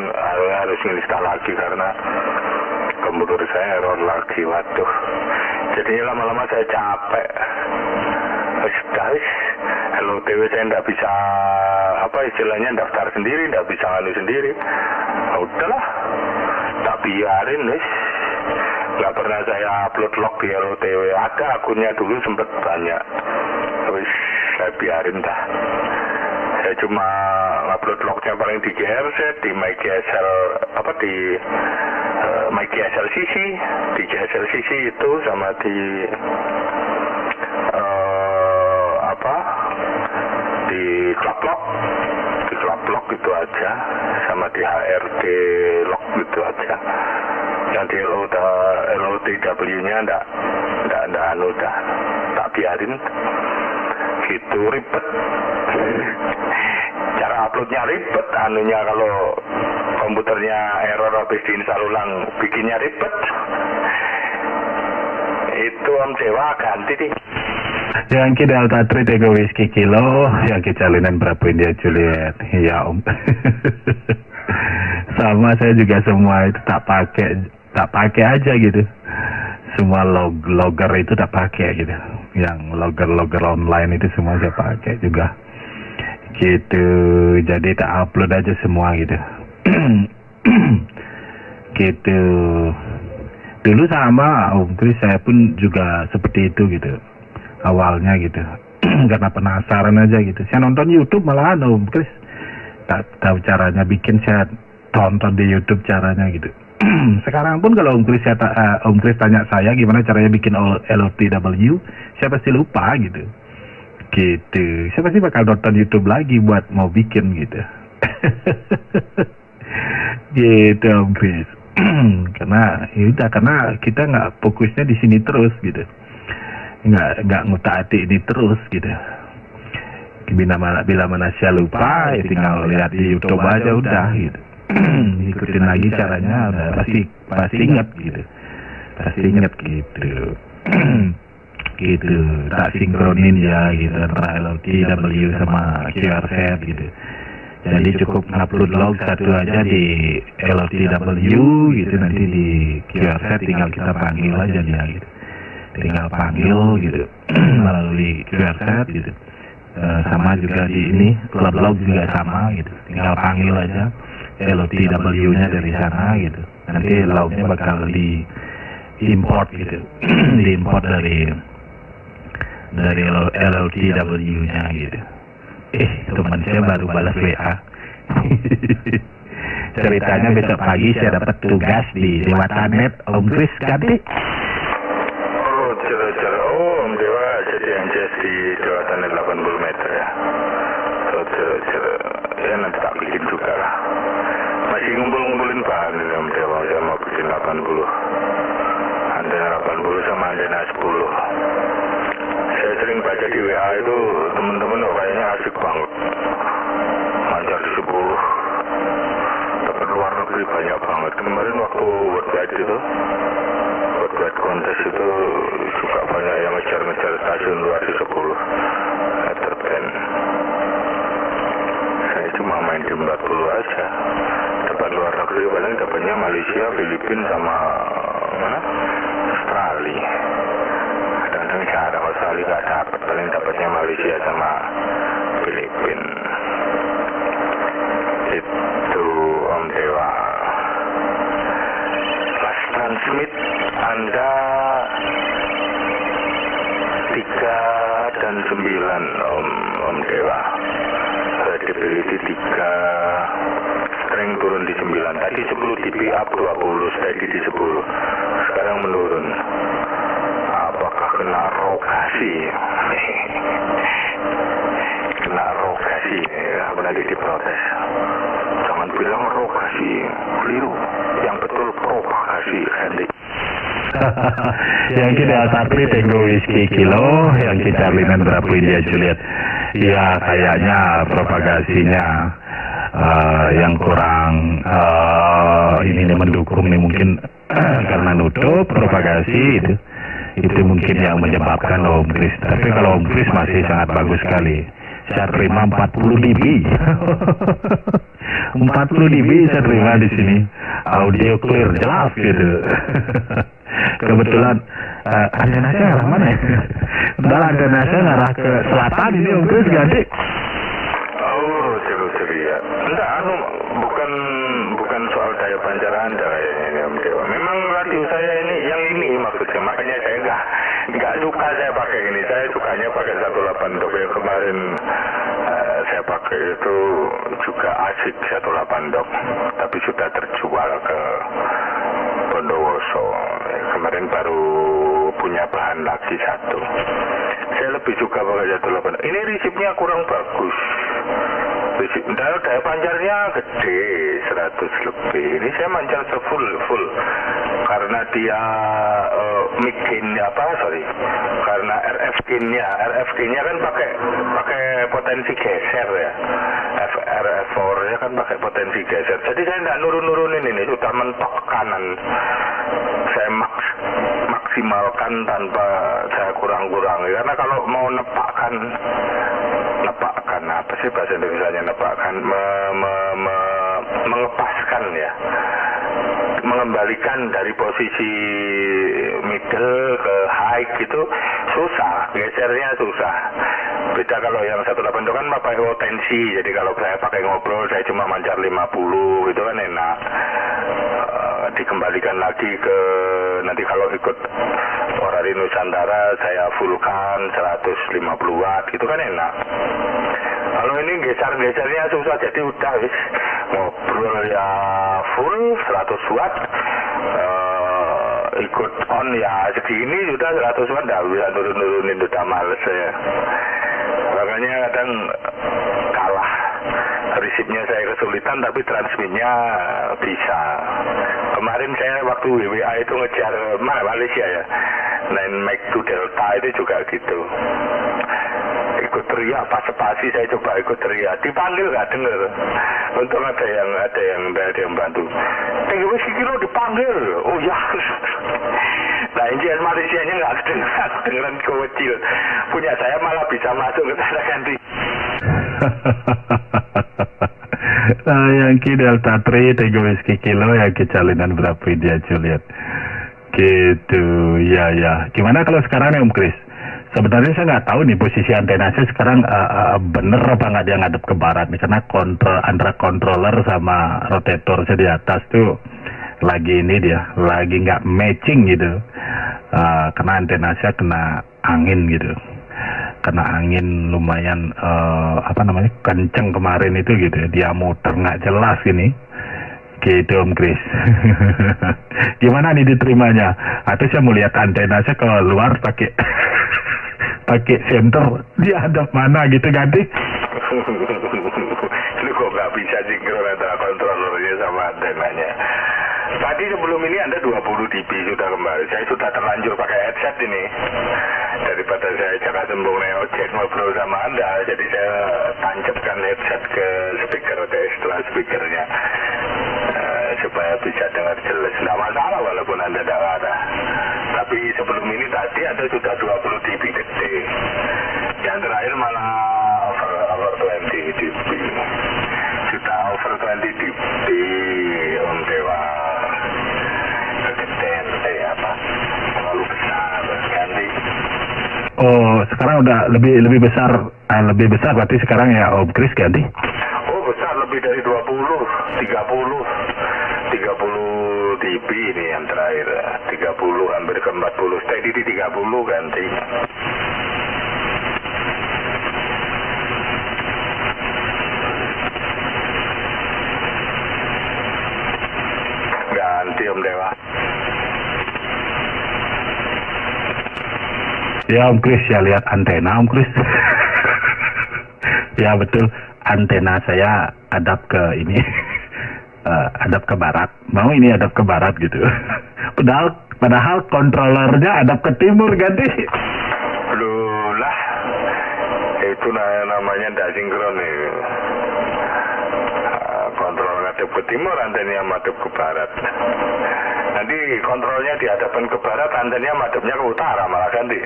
harus install lagi karena komputer saya error lagi. Waduh, jadinya lama-lama saya capek. Guys, LOTW saya tidak bisa apa istilahnya daftar sendiri, tidak bisa nganu sendiri. Nah, udahlah, tak biarin guys. Nggak pernah saya upload log di LOTW, ada akunnya dulu sempat banyak, terus saya biarin dah. Saya cuma upload lognya paling di GRZ, di MyGSL apa di MyGSL CC, di GSL CC itu sama di di Club log itu aja, sama di HRD log itu aja. Yang di LOTW-nya ndak anu dah, tak biarin. Gitu ribet. Cara uploadnya ribet, anunya kalau komputernya error habis diinstal ulang bikinnya ribet. Itu Om Dewa ganti nih. Yankee Delta 3 Tango Whiskey Kilo, Yankee Charlie Bravo India Juliet. Ya Om. Sama saya juga semua itu tak pakai aja gitu. Semua logger itu tak pakai gitu. Yang logger online itu semua saya pakai juga. Gitu. Jadi tak upload aja semua gitu. Gitu. Dulu sama Om Chris, saya pun juga seperti itu gitu. Awalnya gitu. Karena penasaran aja gitu. Saya nonton YouTube malahan Om Chris. Tak tahu caranya bikin, saya tonton di YouTube caranya gitu. Sekarang pun kalau Om Chris tanya saya gimana caranya bikin LOTW, saya pasti lupa gitu. Gitu. Saya pasti bakal nonton YouTube lagi buat mau bikin gitu. Gitu Om Chris. Karena kita nggak fokusnya di sini terus gitu. Nggak ngutak-atik ini terus gitu. Bila mana saya lupa, ya tinggal lihat di YouTube aja udah gitu. Ikutin lagi caranya, udah pasti ingat gitu. Pasti ingat gitu. Gitu. Tak sinkronin ya gitu antara LOTW sama QRZ gitu. Jadi cukup upload log satu aja di LOTW gitu, nanti di QRZ tinggal kita panggil aja dia gitu. Tinggal panggil gitu melalui QRZ gitu. Sama juga di ini club log juga sama gitu, tinggal panggil aja LOTW-nya dari sana gitu. Nanti lognya bakal di import gitu. Diimport dari LOTW-nya gitu. Teman saya baru balas WA. Ceritanya besok pagi saya dapat tugas di Dewatanet Om Chris ganti. Om Dewa jadi yang di Dewatanet 80 meter ya. Ya nanti tak bikin juga lah. Masih ngumpulin bahan ini Om Dewa, saya mau bikin 80. Antena 80 sama antena 10. Saya sering baca di WA itu teman-teman kayaknya asik banget. Mancar di 10. Tapi luar negeri banyak banget. Kemarin waktu World Wide kontes itu suka banyak yang ngejar stasiun luar di 10 meter band. Saya cuma main di 40 aja. Dapat luar negeri paling dapatnya Malaysia, Filipina sama mana? Australia. Kadang-kadang cara Australia gak dapat, paling dapatnya Malaysia sama Filipina. Itu Om Dewa. Pas transmit Anda 3 dan 9 Om Dewa. Credibility 3, strength turun di 9. Tadi 10 dp up 20, steady di 10. Sekarang menurun. Apakah kena rogasi. Kena rogasi, aku nanti diprotes. Jangan bilang rogasi, keliru. Yang betul propagasi, Andy. Yang kita Satri Tango Whiskey Kilo, yang kita Charlie Bravo India Juliet. Ya kayaknya propagasinya yang kurang ini mendukung nih mungkin karena nutup propagasi itu mungkin yang menyebabkan Om Kris. Tapi kalau Om Kris masih sangat bagus sekali. Saya terima 40 dB. 40 dB saya terima di sini. Audio clear jelas gitu. Kebetulan antenanya arah mana ya? Udah antenanya ngarah ke selatan ini Om Kris ganti. Oh, seru ya. Enggak, bukan soal daya pancar Anda kayaknya ini Om Dewa. Memang radio saya yang ini maksudnya, makanya saya nggak suka saya pakai ini. Saya sukanya pakai 182 yang kemarin saya pakai itu juga asik 182, tapi sudah terjual ke Bondowoso. Kemarin baru punya bahan lagi satu. Saya lebih suka pakai 182. Ini resipnya kurang bagus. Daya pancarnya gede 100 lebih. Ini saya mancar full karena dia mic gain-nya karena RF gain-nya kan pakai potensi geser ya. RF4 nya kan pakai potensi geser. Jadi saya nggak nurunin ini, sudah mentok kanan. Saya maksimalkan tanpa saya kurang-kurangi, karena kalau mau nepakkan apa sih bahasa Indonesianya, nepakkan mengepaskan ya, mengembalikan dari posisi middle ke high gitu susah, gesernya susah. Beda kalau yang 182 kan pakai potensi, jadi kalau saya pakai ngobrol saya cuma mancar 50 gitu kan enak. Dikembalikan lagi ke nanti kalau ikut Orari Nusantara saya fullkan 150 watt gitu kan enak. Kalau ini gesernya susah, jadi udah ngobrol ya full 100 watt, ikut on ya segini sudah 100 watt, nggak bisa nurunin, udah males ya. Makanya kadang kalah, resipnya saya kesulitan tapi transmitnya bisa. Kemarin saya waktu WWA itu ngejar Malaysia ya, 9 Mac to Delta itu juga gitu. Ikut teriak pas spasi, saya coba ikut teriak, dipanggil nggak denger. Untung ada yang bantu. Tango Whiskey Kilo dipanggil, oh ya. Nah NGS Malaysia-nya nggak kedengeran kecil. Punya saya malah bisa masuk ke sana ganti. Yang Delta 3 Tango Whiskey Kilo, yang Charlie Bravo India Juliet. Gitu ya. Gimana kalau sekarang nih Om Kris? Sebenarnya saya nggak tahu nih posisi antena saya sekarang bener apa nggak dia ngadep ke barat nih, karena antara controller sama rotator saya di atas tuh lagi nggak matching gitu. Karena antena saya kena angin gitu, kena angin lumayan kenceng kemarin itu gitu, dia muter nggak jelas ini. Gitu Om Kris. Gimana nih diterimanya? Atau saya mau lihat antena saya keluar pakai center, dia hadap mana gitu ganti. Lu kok nggak bisa sinkron antara kontrolernya sama antenanya. Tadi sebelum ini Anda 20 dB sudah kembali. Saya sudah terlanjur pakai headset ini. Daripada saya cakap sembung neojet ngobrol sama Anda, jadi saya tancapkan headset ke speaker, ke extra speakernya, supaya bisa dengar jelas. Nggak masalah walaupun Anda tidak ada. Tapi sebelum ini tadi Anda sudah 20 dB gede. Yang terakhir malah over 20 dB. Sudah over 20 dB Om Dewa. Kegedean terlalu besar ganti. Oh, sekarang udah lebih besar berarti sekarang ya Om Kris ganti. Oh, besar, lebih dari 30 dB ini yang terakhir. 30 hampir ke 40, steady di 30 ganti. Ganti Om Dewa. Ya Om Kris, ya lihat antena Om Kris. Ya betul, antena saya hadap ke ini, hadap ke barat. Mau ini hadap ke barat gitu. Padahal kontrolernya hadap ke timur ganti. Loh lah, itu namanya tidak sinkron nih. Kontrol ngadep ke timur, antenanya madep ke barat. Nanti kontrolnya dihadapkan ke barat, antenanya madepnya ke utara malah ganti.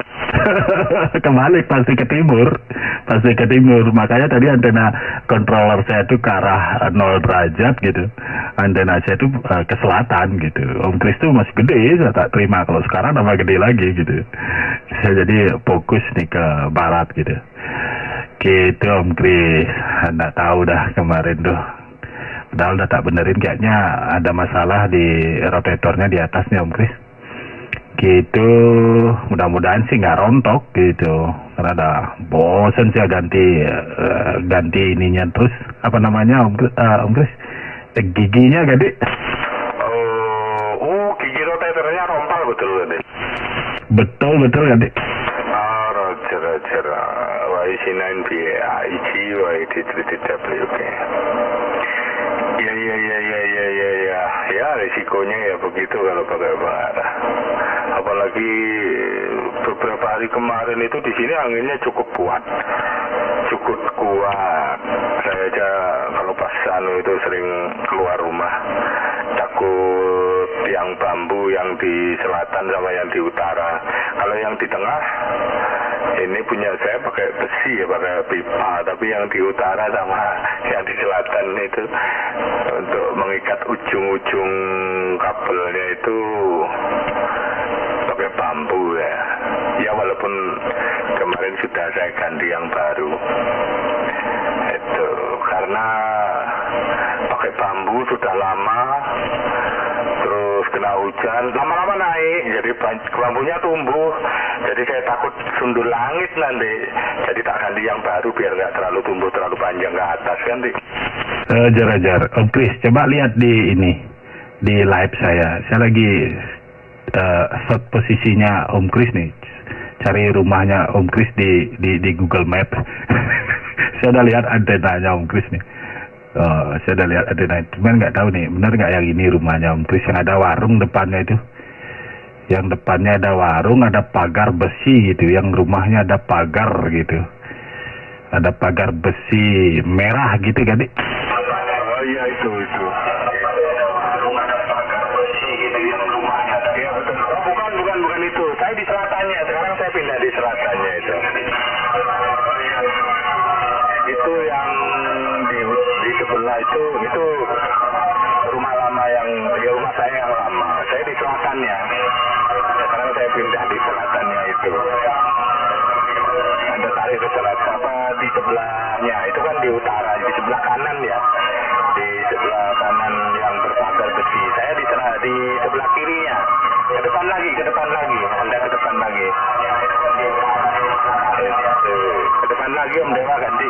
Kebalik, pasti ke timur. Makanya tadi antena controller saya itu ke arah 0 derajat gitu. Antena saya itu ke selatan gitu. Om Kris tuh masih gede, saya tak terima. Kalau sekarang tambah gede lagi gitu. Saya jadi fokus nih ke barat gitu. Gitu Om Kris. Nggak tahu dah kemarin tuh. Padahal udah tak benerin, kayaknya ada masalah di rotatornya di atas nih Om Kris. Gitu, mudah-mudahan sih nggak rontok gitu. Karena ada bosen sih ganti ininya terus. Apa namanya Om Kris? Giginya ganti. Gigi rotatornya rompal betul ganti. Betul ganti. Roger. YC9BAIG YD3TWK. Ya risikonya ya begitu kalau pakai bara. Apalagi beberapa hari kemarin itu di sini anginnya cukup kuat. Saya aja kalau pas itu sering keluar rumah takut yang bambu yang di selatan sama yang di utara. Kalau yang di tengah ini punya saya pakai besi ya, pakai pipa, tapi yang di utara sama yang di selatan itu untuk mengikat ujung-ujung kabelnya itu pakai bambu ya. Ya walaupun kemarin sudah saya ganti yang baru. Itu karena pakai bambu sudah lama, terus kena hujan, lama-lama naik, jadi bambunya tumbuh. Jadi saya takut sundul langit nanti. Jadi tak ganti yang baru biar nggak terlalu tumbuh terlalu panjang ke atas ganti. Jar. Om Kris, coba lihat di live saya. Saya lagi set posisinya Om Kris nih. Cari rumahnya Om Kris di Google Map. Saya udah lihat antenanya Om Kris nih. Saya udah lihat antena. Cuman nggak tahu nih, benar nggak yang ini rumahnya Om Kris yang ada warung depannya itu. Yang depannya ada warung, ada pagar besi gitu. Yang rumahnya ada pagar gitu. Ada pagar besi merah gitu kan? Oh iya itu. Warung ada pagar besi gitu yang rumahnya ada. Iya betul. Oh bukan itu. Saya di selatannya. Sekarang saya pindah di selatannya itu. Itu yang di sebelah itu rumah lama yang rumah saya yang lama. Saya di selatannya. Sekarang saya pindah di selatannya itu. Anda tarik ke selatan apa di sebelahnya? Itu kan di utara, di sebelah kanan ya. Di sebelah kanan yang berpagar besi. Saya di sebelah kirinya. Ke depan lagi. Anda ke depan lagi. Ke depan lagi Om Dewa ganti.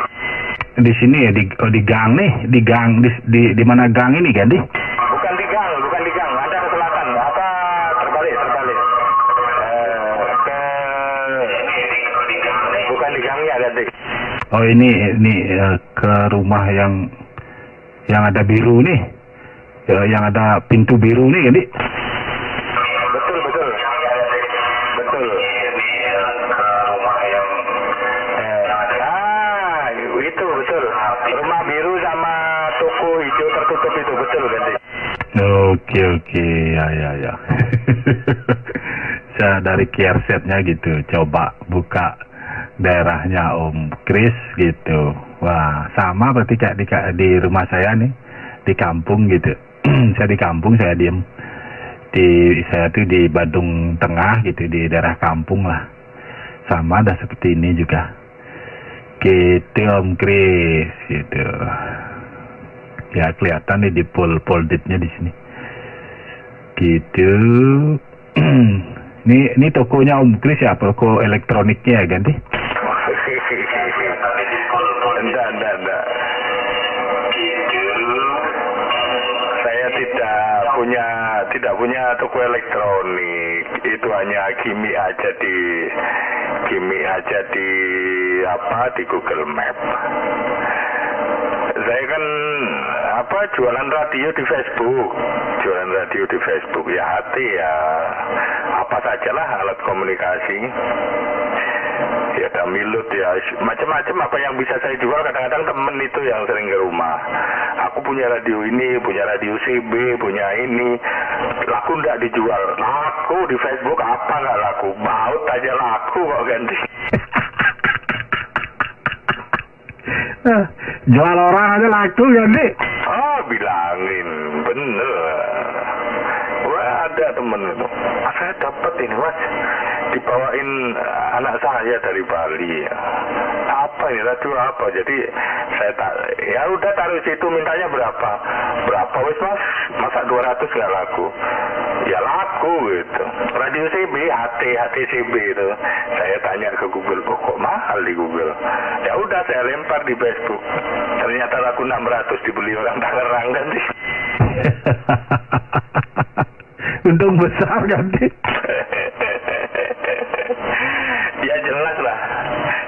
Di sini ya, di gang nih, di mana gang ini ganti? Bukan di gang. Anda ke selatan. Apa terbalik. Bukan di gangnya ganti. Oh ini ke rumah yang ada biru nih, yang ada pintu biru nih ganti. Betul. Rumah yang itu betul. Rumah biru sama toko hijau tertutup itu betul ganti. Oke, ya. Saya dari Kiersetnya gitu, coba buka daerahnya Om Kris gitu. Wah, sama berarti kayak di rumah saya nih, di kampung gitu. Saya di kampung, saya diem. Saya tuh di Badung Tengah gitu, di daerah kampung lah. Sama dah seperti ini juga. Gitu Om Kris gitu. Ya kelihatan nih di polditnya di sini. Gitu. Ini tokonya Om Kris ya, toko elektroniknya ya ganti? Enggak. Saya tidak tidak punya toko elektronik, itu hanya gimmick aja di Google Map. Saya kan jualan radio di Facebook, ya HT ya apa sajalah alat komunikasi. Ya ada milut ya macam-macam apa yang bisa saya jual. Kadang-kadang temen itu yang sering ke rumah, aku punya radio ini, punya radio CB, punya ini, laku nggak dijual. Laku di Facebook apa nggak laku, baut aja laku kok ganti. Jual orang aja laku ganti. Oh bilangin bener. Wah ada temen itu, saya dapat ini mas, dibawain anak saya dari Bali. Apa ini radio apa? Jadi saya ya udah taruh situ, mintanya berapa wes mas, masa 200 nggak laku? Ya laku gitu. Radio CB, HT CB itu. Saya tanya ke Google, kok mahal di Google? Ya udah saya lempar di Facebook. Ternyata laku 600, dibeli orang Tangerang kan sih. Untung besar ganti. Ya jelas lah,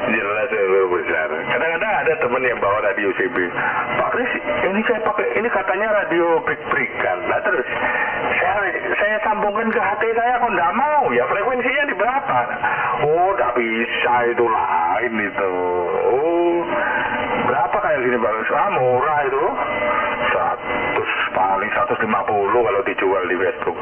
jelas besar. Kadang-kadang ada temen yang bawa radio CB. Pak Kris, ini saya pakai, ini katanya radio break kan. Nah terus saya sambungkan ke HT saya, kok nggak mau? Ya frekuensinya di berapa? Oh nggak bisa, itu lain itu. Oh berapa kayak gini Pak Kris? Murah itu. 150 kalau dijual di Facebook.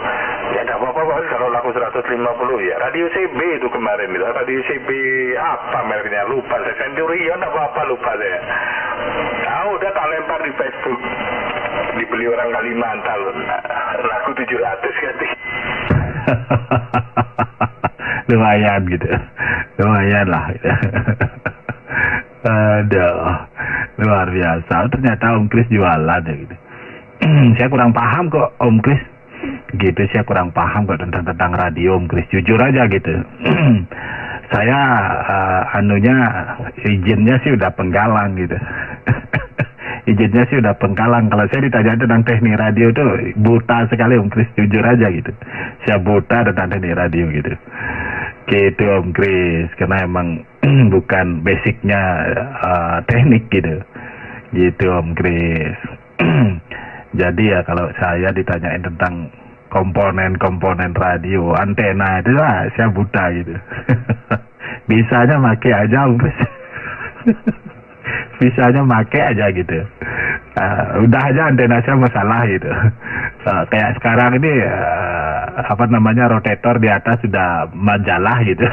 Ya tidak apa-apa Pak, kalau laku 150 ya. Radio CB itu kemarin itu, radio CB apa mereknya lupa saya, Centurion apa lupa saya. Nah udah tak lempar di Facebook, dibeli orang Kalimantan, laku 700 ganti. Lumayan gitu, lumayan lah gitu. Aduh, luar biasa. Ternyata Om Kris jualan ya gitu. Saya kurang paham kok Om Kris gitu, saya kurang paham kok tentang radio Om Kris, jujur aja gitu. Saya izinnya sih udah penggalang gitu. Izinnya sih udah penggalang. Kalau saya ditanya tentang teknik radio tuh buta sekali Om Kris, jujur aja gitu. Saya buta tentang teknik radio gitu. Gitu Om Kris, karena emang bukan basicnya teknik gitu. Gitu Om Kris. Jadi ya kalau saya ditanyain tentang komponen radio, antena itu lah saya buta gitu. Bisanya make aja Om Kris. Bisanya make aja gitu. Udah aja antena saya masalah gitu. Kayak sekarang ini rotator di atas sudah majalah gitu.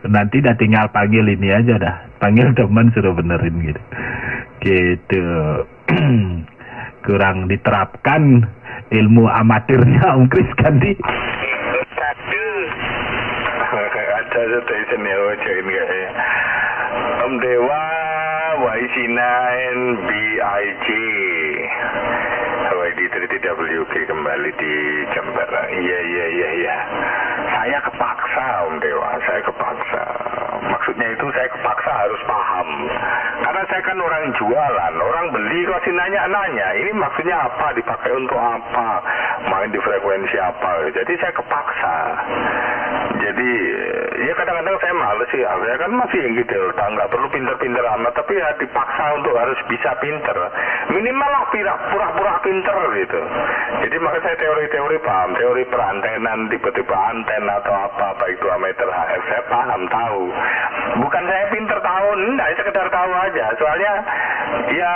Nanti udah tinggal panggil ini aja dah. Panggil teman suruh benerin gitu. Gitu. Kurang diterapkan ilmu amatirnya Om Kris ganti. Ada station ya ini kayaknya. Om Dewa YC9 BIJ YD3TWG kembali di Jember. Iya. Saya kepaksa Om Dewa, saya kepaksa. Maksudnya itu saya kepaksa harus paham. Karena saya kan orang jualan, orang beli masih nanya-nanya. Ini maksudnya apa, dipakai untuk apa, main di frekuensi apa. Jadi saya kepaksa. Jadi ya kadang-kadang saya males sih. Saya kan masih gitu, nggak perlu pinter-pinter amat. Tapi ya dipaksa untuk harus bisa pinter. Minimal lah pura-pura pinter gitu. Jadi makanya saya teori-teori paham. Teori perantenan, tipe-tipe antena atau apa itu ammeter HF. Saya paham, tahu. Bukan saya pinter tahu, enggak, sekedar tahu aja. Soalnya ya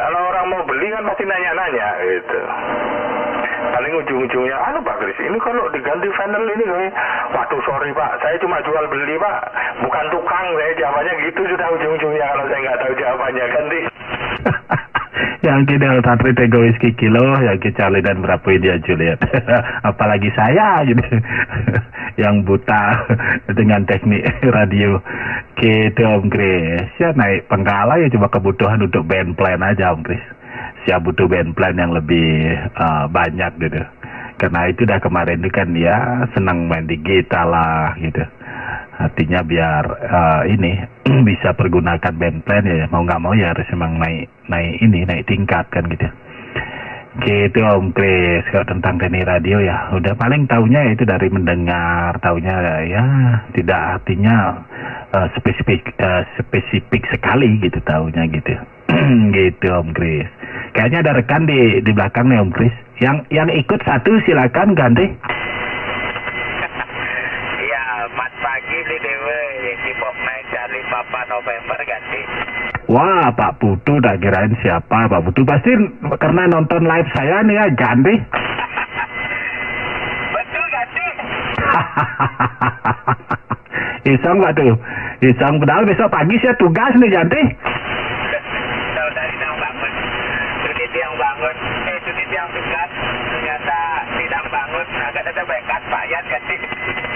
kalau orang mau beli kan pasti nanya-nanya gitu. Paling ujung-ujungnya, Pak Kris, ini kalau diganti panel ini, waduh sorry Pak, saya cuma jual beli Pak, bukan tukang. Saya jawabannya gitu sudah ujung-ujungnya kalau saya nggak tahu jawabannya ganti. Yang Delta 3 Tango Whiskey Kilo, yang Charlie dan Bravo India Juliet. Apalagi saya gitu. Yang buta dengan teknik radio. Gitu Om Kris. Ya naik pengkala ya cuma kebutuhan untuk band plan aja Om Kris. Saya butuh band plan yang lebih banyak gitu. Karena itu udah kemarin itu kan ya senang main di gitar lah gitu. Artinya biar ini bisa pergunakan band plan ya, mau nggak mau ya harus emang naik tingkat kan gitu. Gitu Om Kris, kalau tentang Teni Radio ya, udah paling taunya itu dari mendengar, taunya ya tidak artinya spesifik sekali gitu taunya gitu. Gitu Om Kris. Kayaknya ada rekan di belakang nih Om Kris. Yang ikut satu silakan ganti. Ya, Mat pagi di Dewa, di Pop Night Charlie Papa November ganti. Wah, Pak Putu, tak kirain siapa Pak Putu. Pasti karena nonton live saya nih ya, ganti. Betul ganti. Iseng Pak tuh. Iseng, padahal besok pagi saya tugas nih ganti. Saudari yang bangun. Sudit yang bangun. Sudit yang tugas. Ternyata tidak bangun. Agak ada bekas bayar ganti.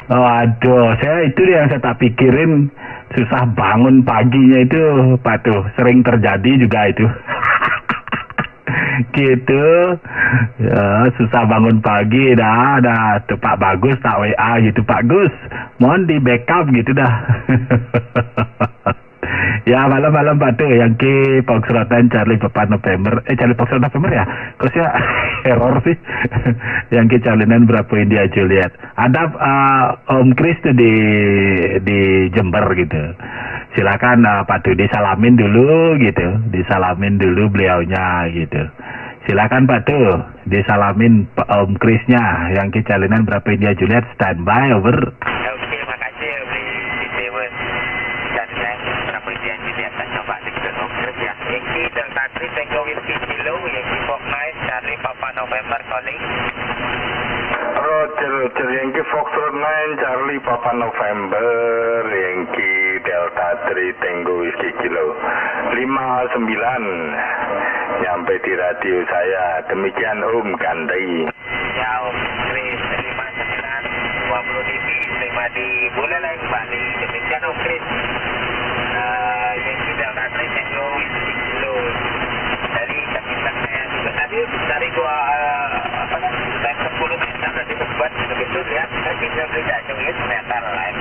Waduh, saya itu yang saya tak pikirin. Susah bangun paginya itu, Pak tuh, sering terjadi juga itu. Gitu, ya, susah bangun pagi dah tuh Pak Bagus tak WA gitu, Pak Gus, mohon di backup gitu dah. Ya malam-malam Pak tuh, yang ke Foxtrot Charlie Papa November, Charlie Foxtrot November ya, kok saya error sih. Yang ke Charlie berapa India Juliet. Ada Om Kris tuh di Jember gitu. Silakan Pak tuh disalamin dulu gitu, disalamin dulu beliaunya gitu. Silakan Pak tuh disalamin Om Krisnya, yang ke Charlie berapa India Juliet, standby over. Oke, makasih di Dewa. Berapa India Juliet tak coba dikit Om Kris ya. Yankee Delta 3 Tango Whiskey Kilo, Yankee Pop Night Charlie Papa November calling. Roger, Yankee Foxtrot 9, Charlie Papa November, Yankee Delta 3 Tango Whiskey Kilo 59 nyampe di radio saya. Demikian Om ganti. Ya Om Kris 59 20 dB terima di bulan lain Bali. Demikian Om Kris. Yankee Delta 3 Tango Whiskey Kilo. Dari saya juga tadi dari dua 10 meter dari tempat begitu lihat kita tidak jauh meter lain.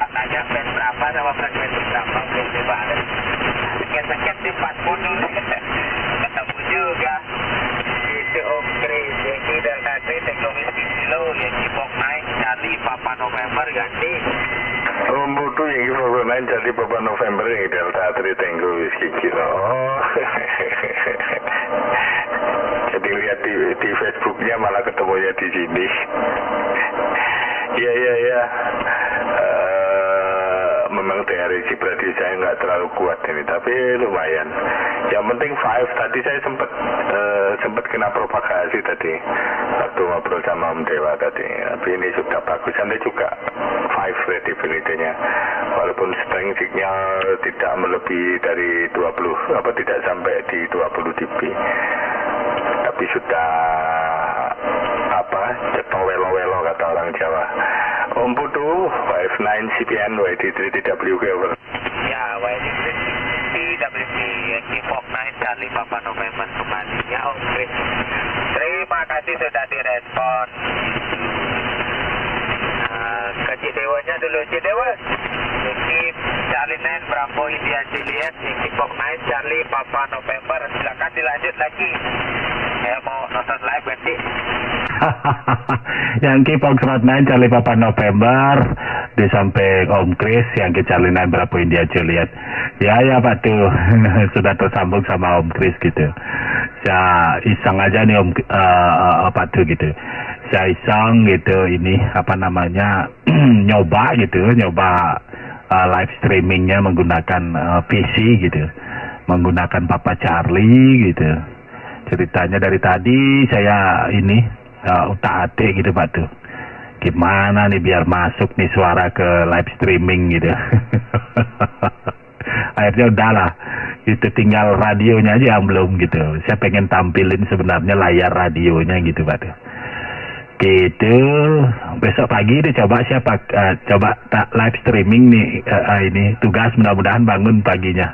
Tanya band berapa sama frekuensi berapa belum dibalik. Sekian di 40 ketemu juga. Itu Om Kris, Yankee Delta 3 teknologi kilo, Yankee Pop Night Charlie Papa November ganti. Om Putu Yankee Foxtrot 9, Charlie Papa November, Yankee Delta 3 Tango Whiskey Kilo. Jadi lihat di Facebooknya malah ketemunya di sini. Iya. Memang dari pribadi saya nggak terlalu kuat ini, tapi lumayan. Yang penting 5 tadi saya sempat kena propagasi tadi waktu ngobrol sama Om Dewa tadi. Tapi ini sudah bagus. Nanti juga 5 readability-nya. Walaupun strength signal tidak melebihi dari 20, tidak sampai di 20 dB. Tapi sudah cepeng welo-welo kata orang Jawa. Om Putu 59 CPN YD3TWK over. Ya YD3TWK Yankee Pop Night Charlie Papa November kembali. Ya Om Kris, terima kasih sudah direspon. Ke Cidewanya dulu, Cidewa Yankee Charlie 9 Bravo India Juliet Yankee Pop Night Charlie Papa November. Silakan dilanjut lagi. Saya mau nonton live nanti. Yankee Foxtrot 9 Charlie Papa November di samping Om Kris, Yankee Charlie 9 Bravo India Juliet. Ya Pak tuh sudah tersambung sama Om Kris gitu. Saya iseng aja nih Om Pak tuh gitu. Saya iseng gitu ini nyoba live streamingnya menggunakan PC gitu, menggunakan Papa Charlie gitu. Ceritanya dari tadi saya ini utak-atik gitu Pak tuh. Gimana nih biar masuk nih suara ke live streaming gitu. Akhirnya udahlah, itu tinggal radionya aja yang belum gitu. Saya pengen tampilin sebenarnya layar radionya gitu Pak tuh. Gitu, besok pagi deh coba tak live streaming nih ini tugas, mudah-mudahan bangun paginya.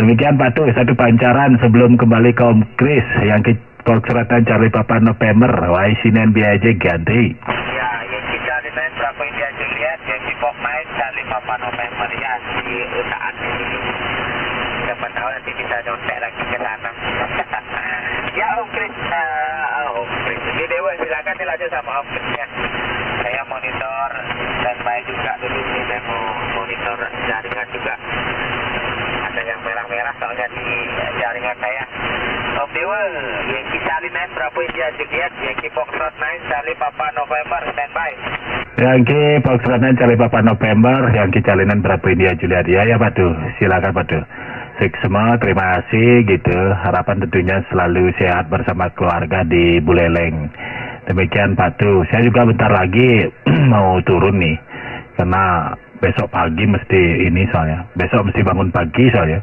Demikian Pak tuh, satu pancaran sebelum kembali ke Om Kris yang ke Foxtrot Charlie Papa November, Sinen aja ganti. Ya, Yankee Charlie 9 Bravo India Juliet, Yankee Pop Night Charlie Papa November ya di usahaan ini. Siapa tahu nanti bisa nyontek lagi ke sana. Ya Om Kris, aja sama Om Chris ya. Saya monitor standby juga dulu nih, saya mau monitor jaringan juga. Ada yang merah-merah soalnya di jaringan saya. Om Dewa, Yankee Charlie 9 Bravo India Juliet, Yankee Foxtrot 9 Charlie Papa November standby. Yankee Foxtrot 9 Charlie Papa November, Yankee Charlie 9 Bravo India Juliet. Ya Pak Du, silakan Pak Du. Semua terima kasih gitu. Harapan tentunya selalu sehat bersama keluarga di Buleleng. Demikian Pak Du. Saya juga bentar lagi mau turun nih, karena besok pagi mesti ini soalnya. Besok mesti bangun pagi soalnya.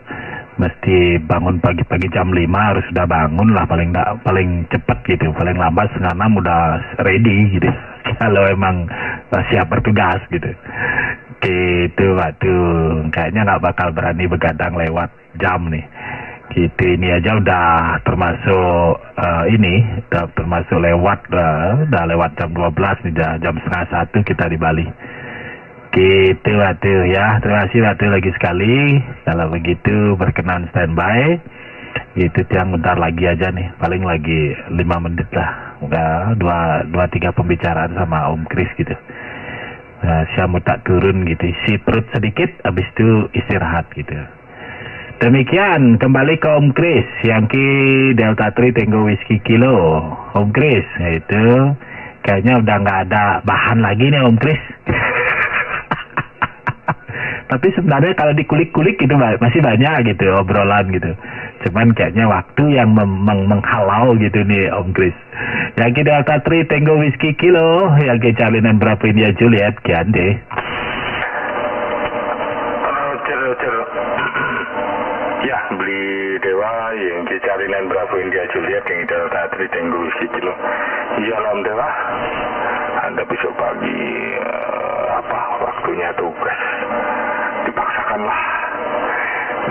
Mesti bangun pagi-pagi jam 5 harus sudah bangun lah, paling cepat gitu. Paling lambat setengah 6 udah ready gitu. Kalau emang siap bertugas gitu. Gitu waduh, kayaknya nggak bakal berani begadang lewat jam nih. Gitu, ini aja udah termasuk udah termasuk lewat, udah lewat jam 12 nih, jam setengah 1 kita di Bali. Gitu waduh ya, terima kasih waduh lagi sekali. Kalau begitu berkenan standby. Itu yang bentar lagi aja nih, paling lagi 5 menit lah. Udah 2-3 pembicaraan sama Om Chris gitu. Nah, saya mau tak turun gitu, isi perut sedikit, habis itu istirahat gitu. Demikian, kembali ke Om Chris, Yankee Delta 3 Tango Whiskey Kilo. Om Chris, itu kayaknya udah nggak ada bahan lagi nih Om Chris. Tapi sebenarnya kalau dikulik-kulik gitu masih banyak gitu obrolan gitu. Cuman kayaknya waktu yang menghalau gitu nih Om Chris. Yankee Delta 3 Tango Whiskey Kilo, Yankee Charlie 9 Bravo India Juliet, kian deh. Ya, beli Dewa Yankee Charlie 9 Bravo India Juliet, Yankee Delta 3 Tango Whiskey Kilo. Iya Om Dewa, Anda besok pagi waktunya tugas.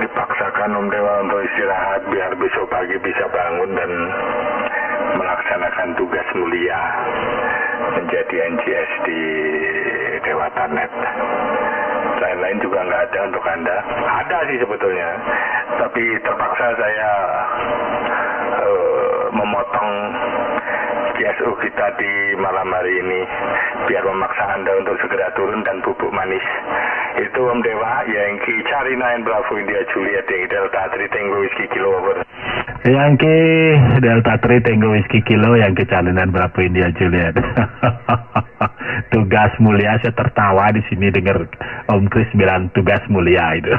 Dipaksakan Om Dewa untuk istirahat biar besok pagi bisa bangun dan melaksanakan tugas mulia menjadi NGS di Dewa Tarnet. Lain-lain juga nggak ada untuk Anda. Ada sih sebetulnya, tapi terpaksa saya memotong GSO kita di malam hari ini biar memaksa Anda untuk segera turun dan bubuk manis. Itu Om Dewa, Yankee Charlie 9 Bravo India Juliet, Yankee Delta 3 Tango Whiskey Kilo, over. Yankee Delta 3 Tango Whiskey Kilo, Yankee Charlie 9 Bravo India Juliet. Tugas mulia, saya tertawa di sini dengar Om Chris bilang tugas mulia itu.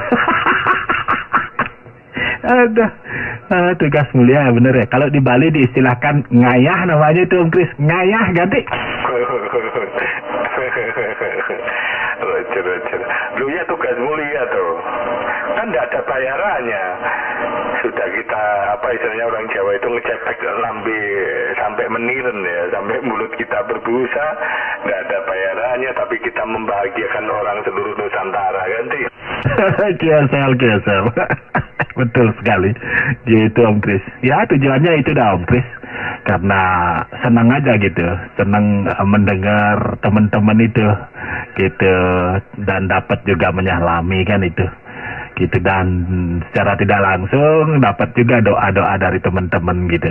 Aduh, tugas mulia bener ya. Kalau di Bali diistilahkan ngayah namanya itu Om Chris, ngayah ganti. Roger. Lu ya tugas mulia tuh. Kan enggak ada bayarannya. Sudah kita istilahnya orang Jawa itu ngecepek lambe sampai meniren ya, sampai mulut kita berbusa, enggak ada bayarannya, tapi kita membahagiakan orang seluruh Nusantara ganti. Kiasel. Betul sekali. Gitu Om Chris. Ya tujuannya itu dah Om Chris. Karena senang aja gitu, senang mendengar teman-teman itu gitu, dan dapat juga menyalami kan itu gitu, dan secara tidak langsung dapat juga doa-doa dari teman-teman gitu.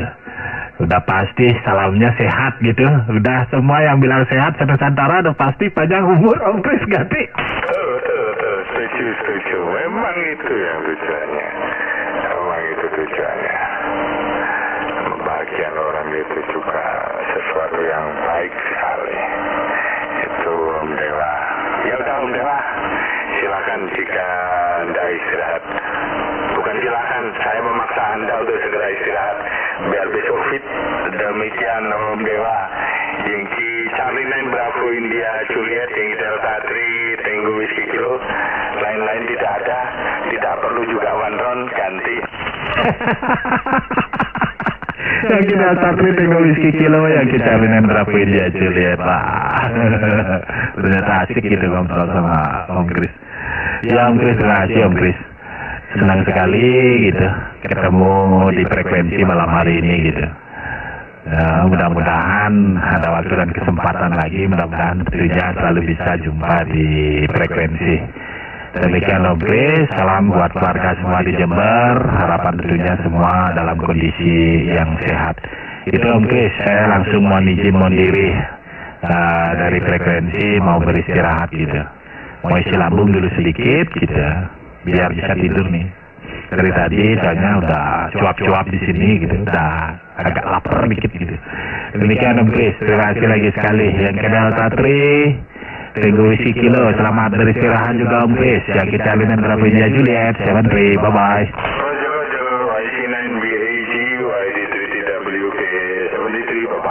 Udah pasti salamnya sehat gitu, udah semua yang bilang sehat Nusantara udah pasti panjang umur Om Chris ganti. Setuju. Memang itu yang tujuannya. Membahagiakan orang itu juga sesuatu yang baik sekali. Itu Om Dewa. Ya udah Om Dewa, silakan jika Anda istirahat. Bukan silakan, saya memaksa Anda untuk segera istirahat biar besok fit. Demikian Om Dewa, Yankee Charlie 9 Bravo India Juliet, Yankee Delta 3 Tango Whiskey Kilo. Lain-lain tidak ada, tidak perlu juga one round, ganti. Yankee Delta 3 Tango Whiskey Kilo, Yankee Charlie 9 Bravo India Juliet lah. Ternyata asik gitu ngobrol sama Om Chris. Ya Om Chris, terima kasih Om Chris. Senang sekali gitu ketemu di frekuensi malam hari ini gitu. Ya, mudah-mudahan ada waktu dan kesempatan lagi, mudah-mudahan tentunya selalu bisa jumpa di frekuensi. Demikian Om Chris, salam buat keluarga semua di Jember, harapan tentunya semua dalam kondisi yang sehat. Itu Om Kris, saya langsung mohon diri dari frekuensi mau beristirahat gitu. Mau isi lambung dulu sedikit gitu, biar bisa tidur nih. Dari tadi soalnya udah cuap-cuap di sini gitu, udah agak lapar dikit gitu. Demikian Om Kris, terima kasih lagi sekali. Yang ke Delta Tri, Tenggo Whiskey Kilo, selamat beristirahat juga Om Kris. Yang kita Charlie Bravo India Juliet, 73, bye-bye. Roger, YC9BAG, YD3TWK, 73, bye-bye.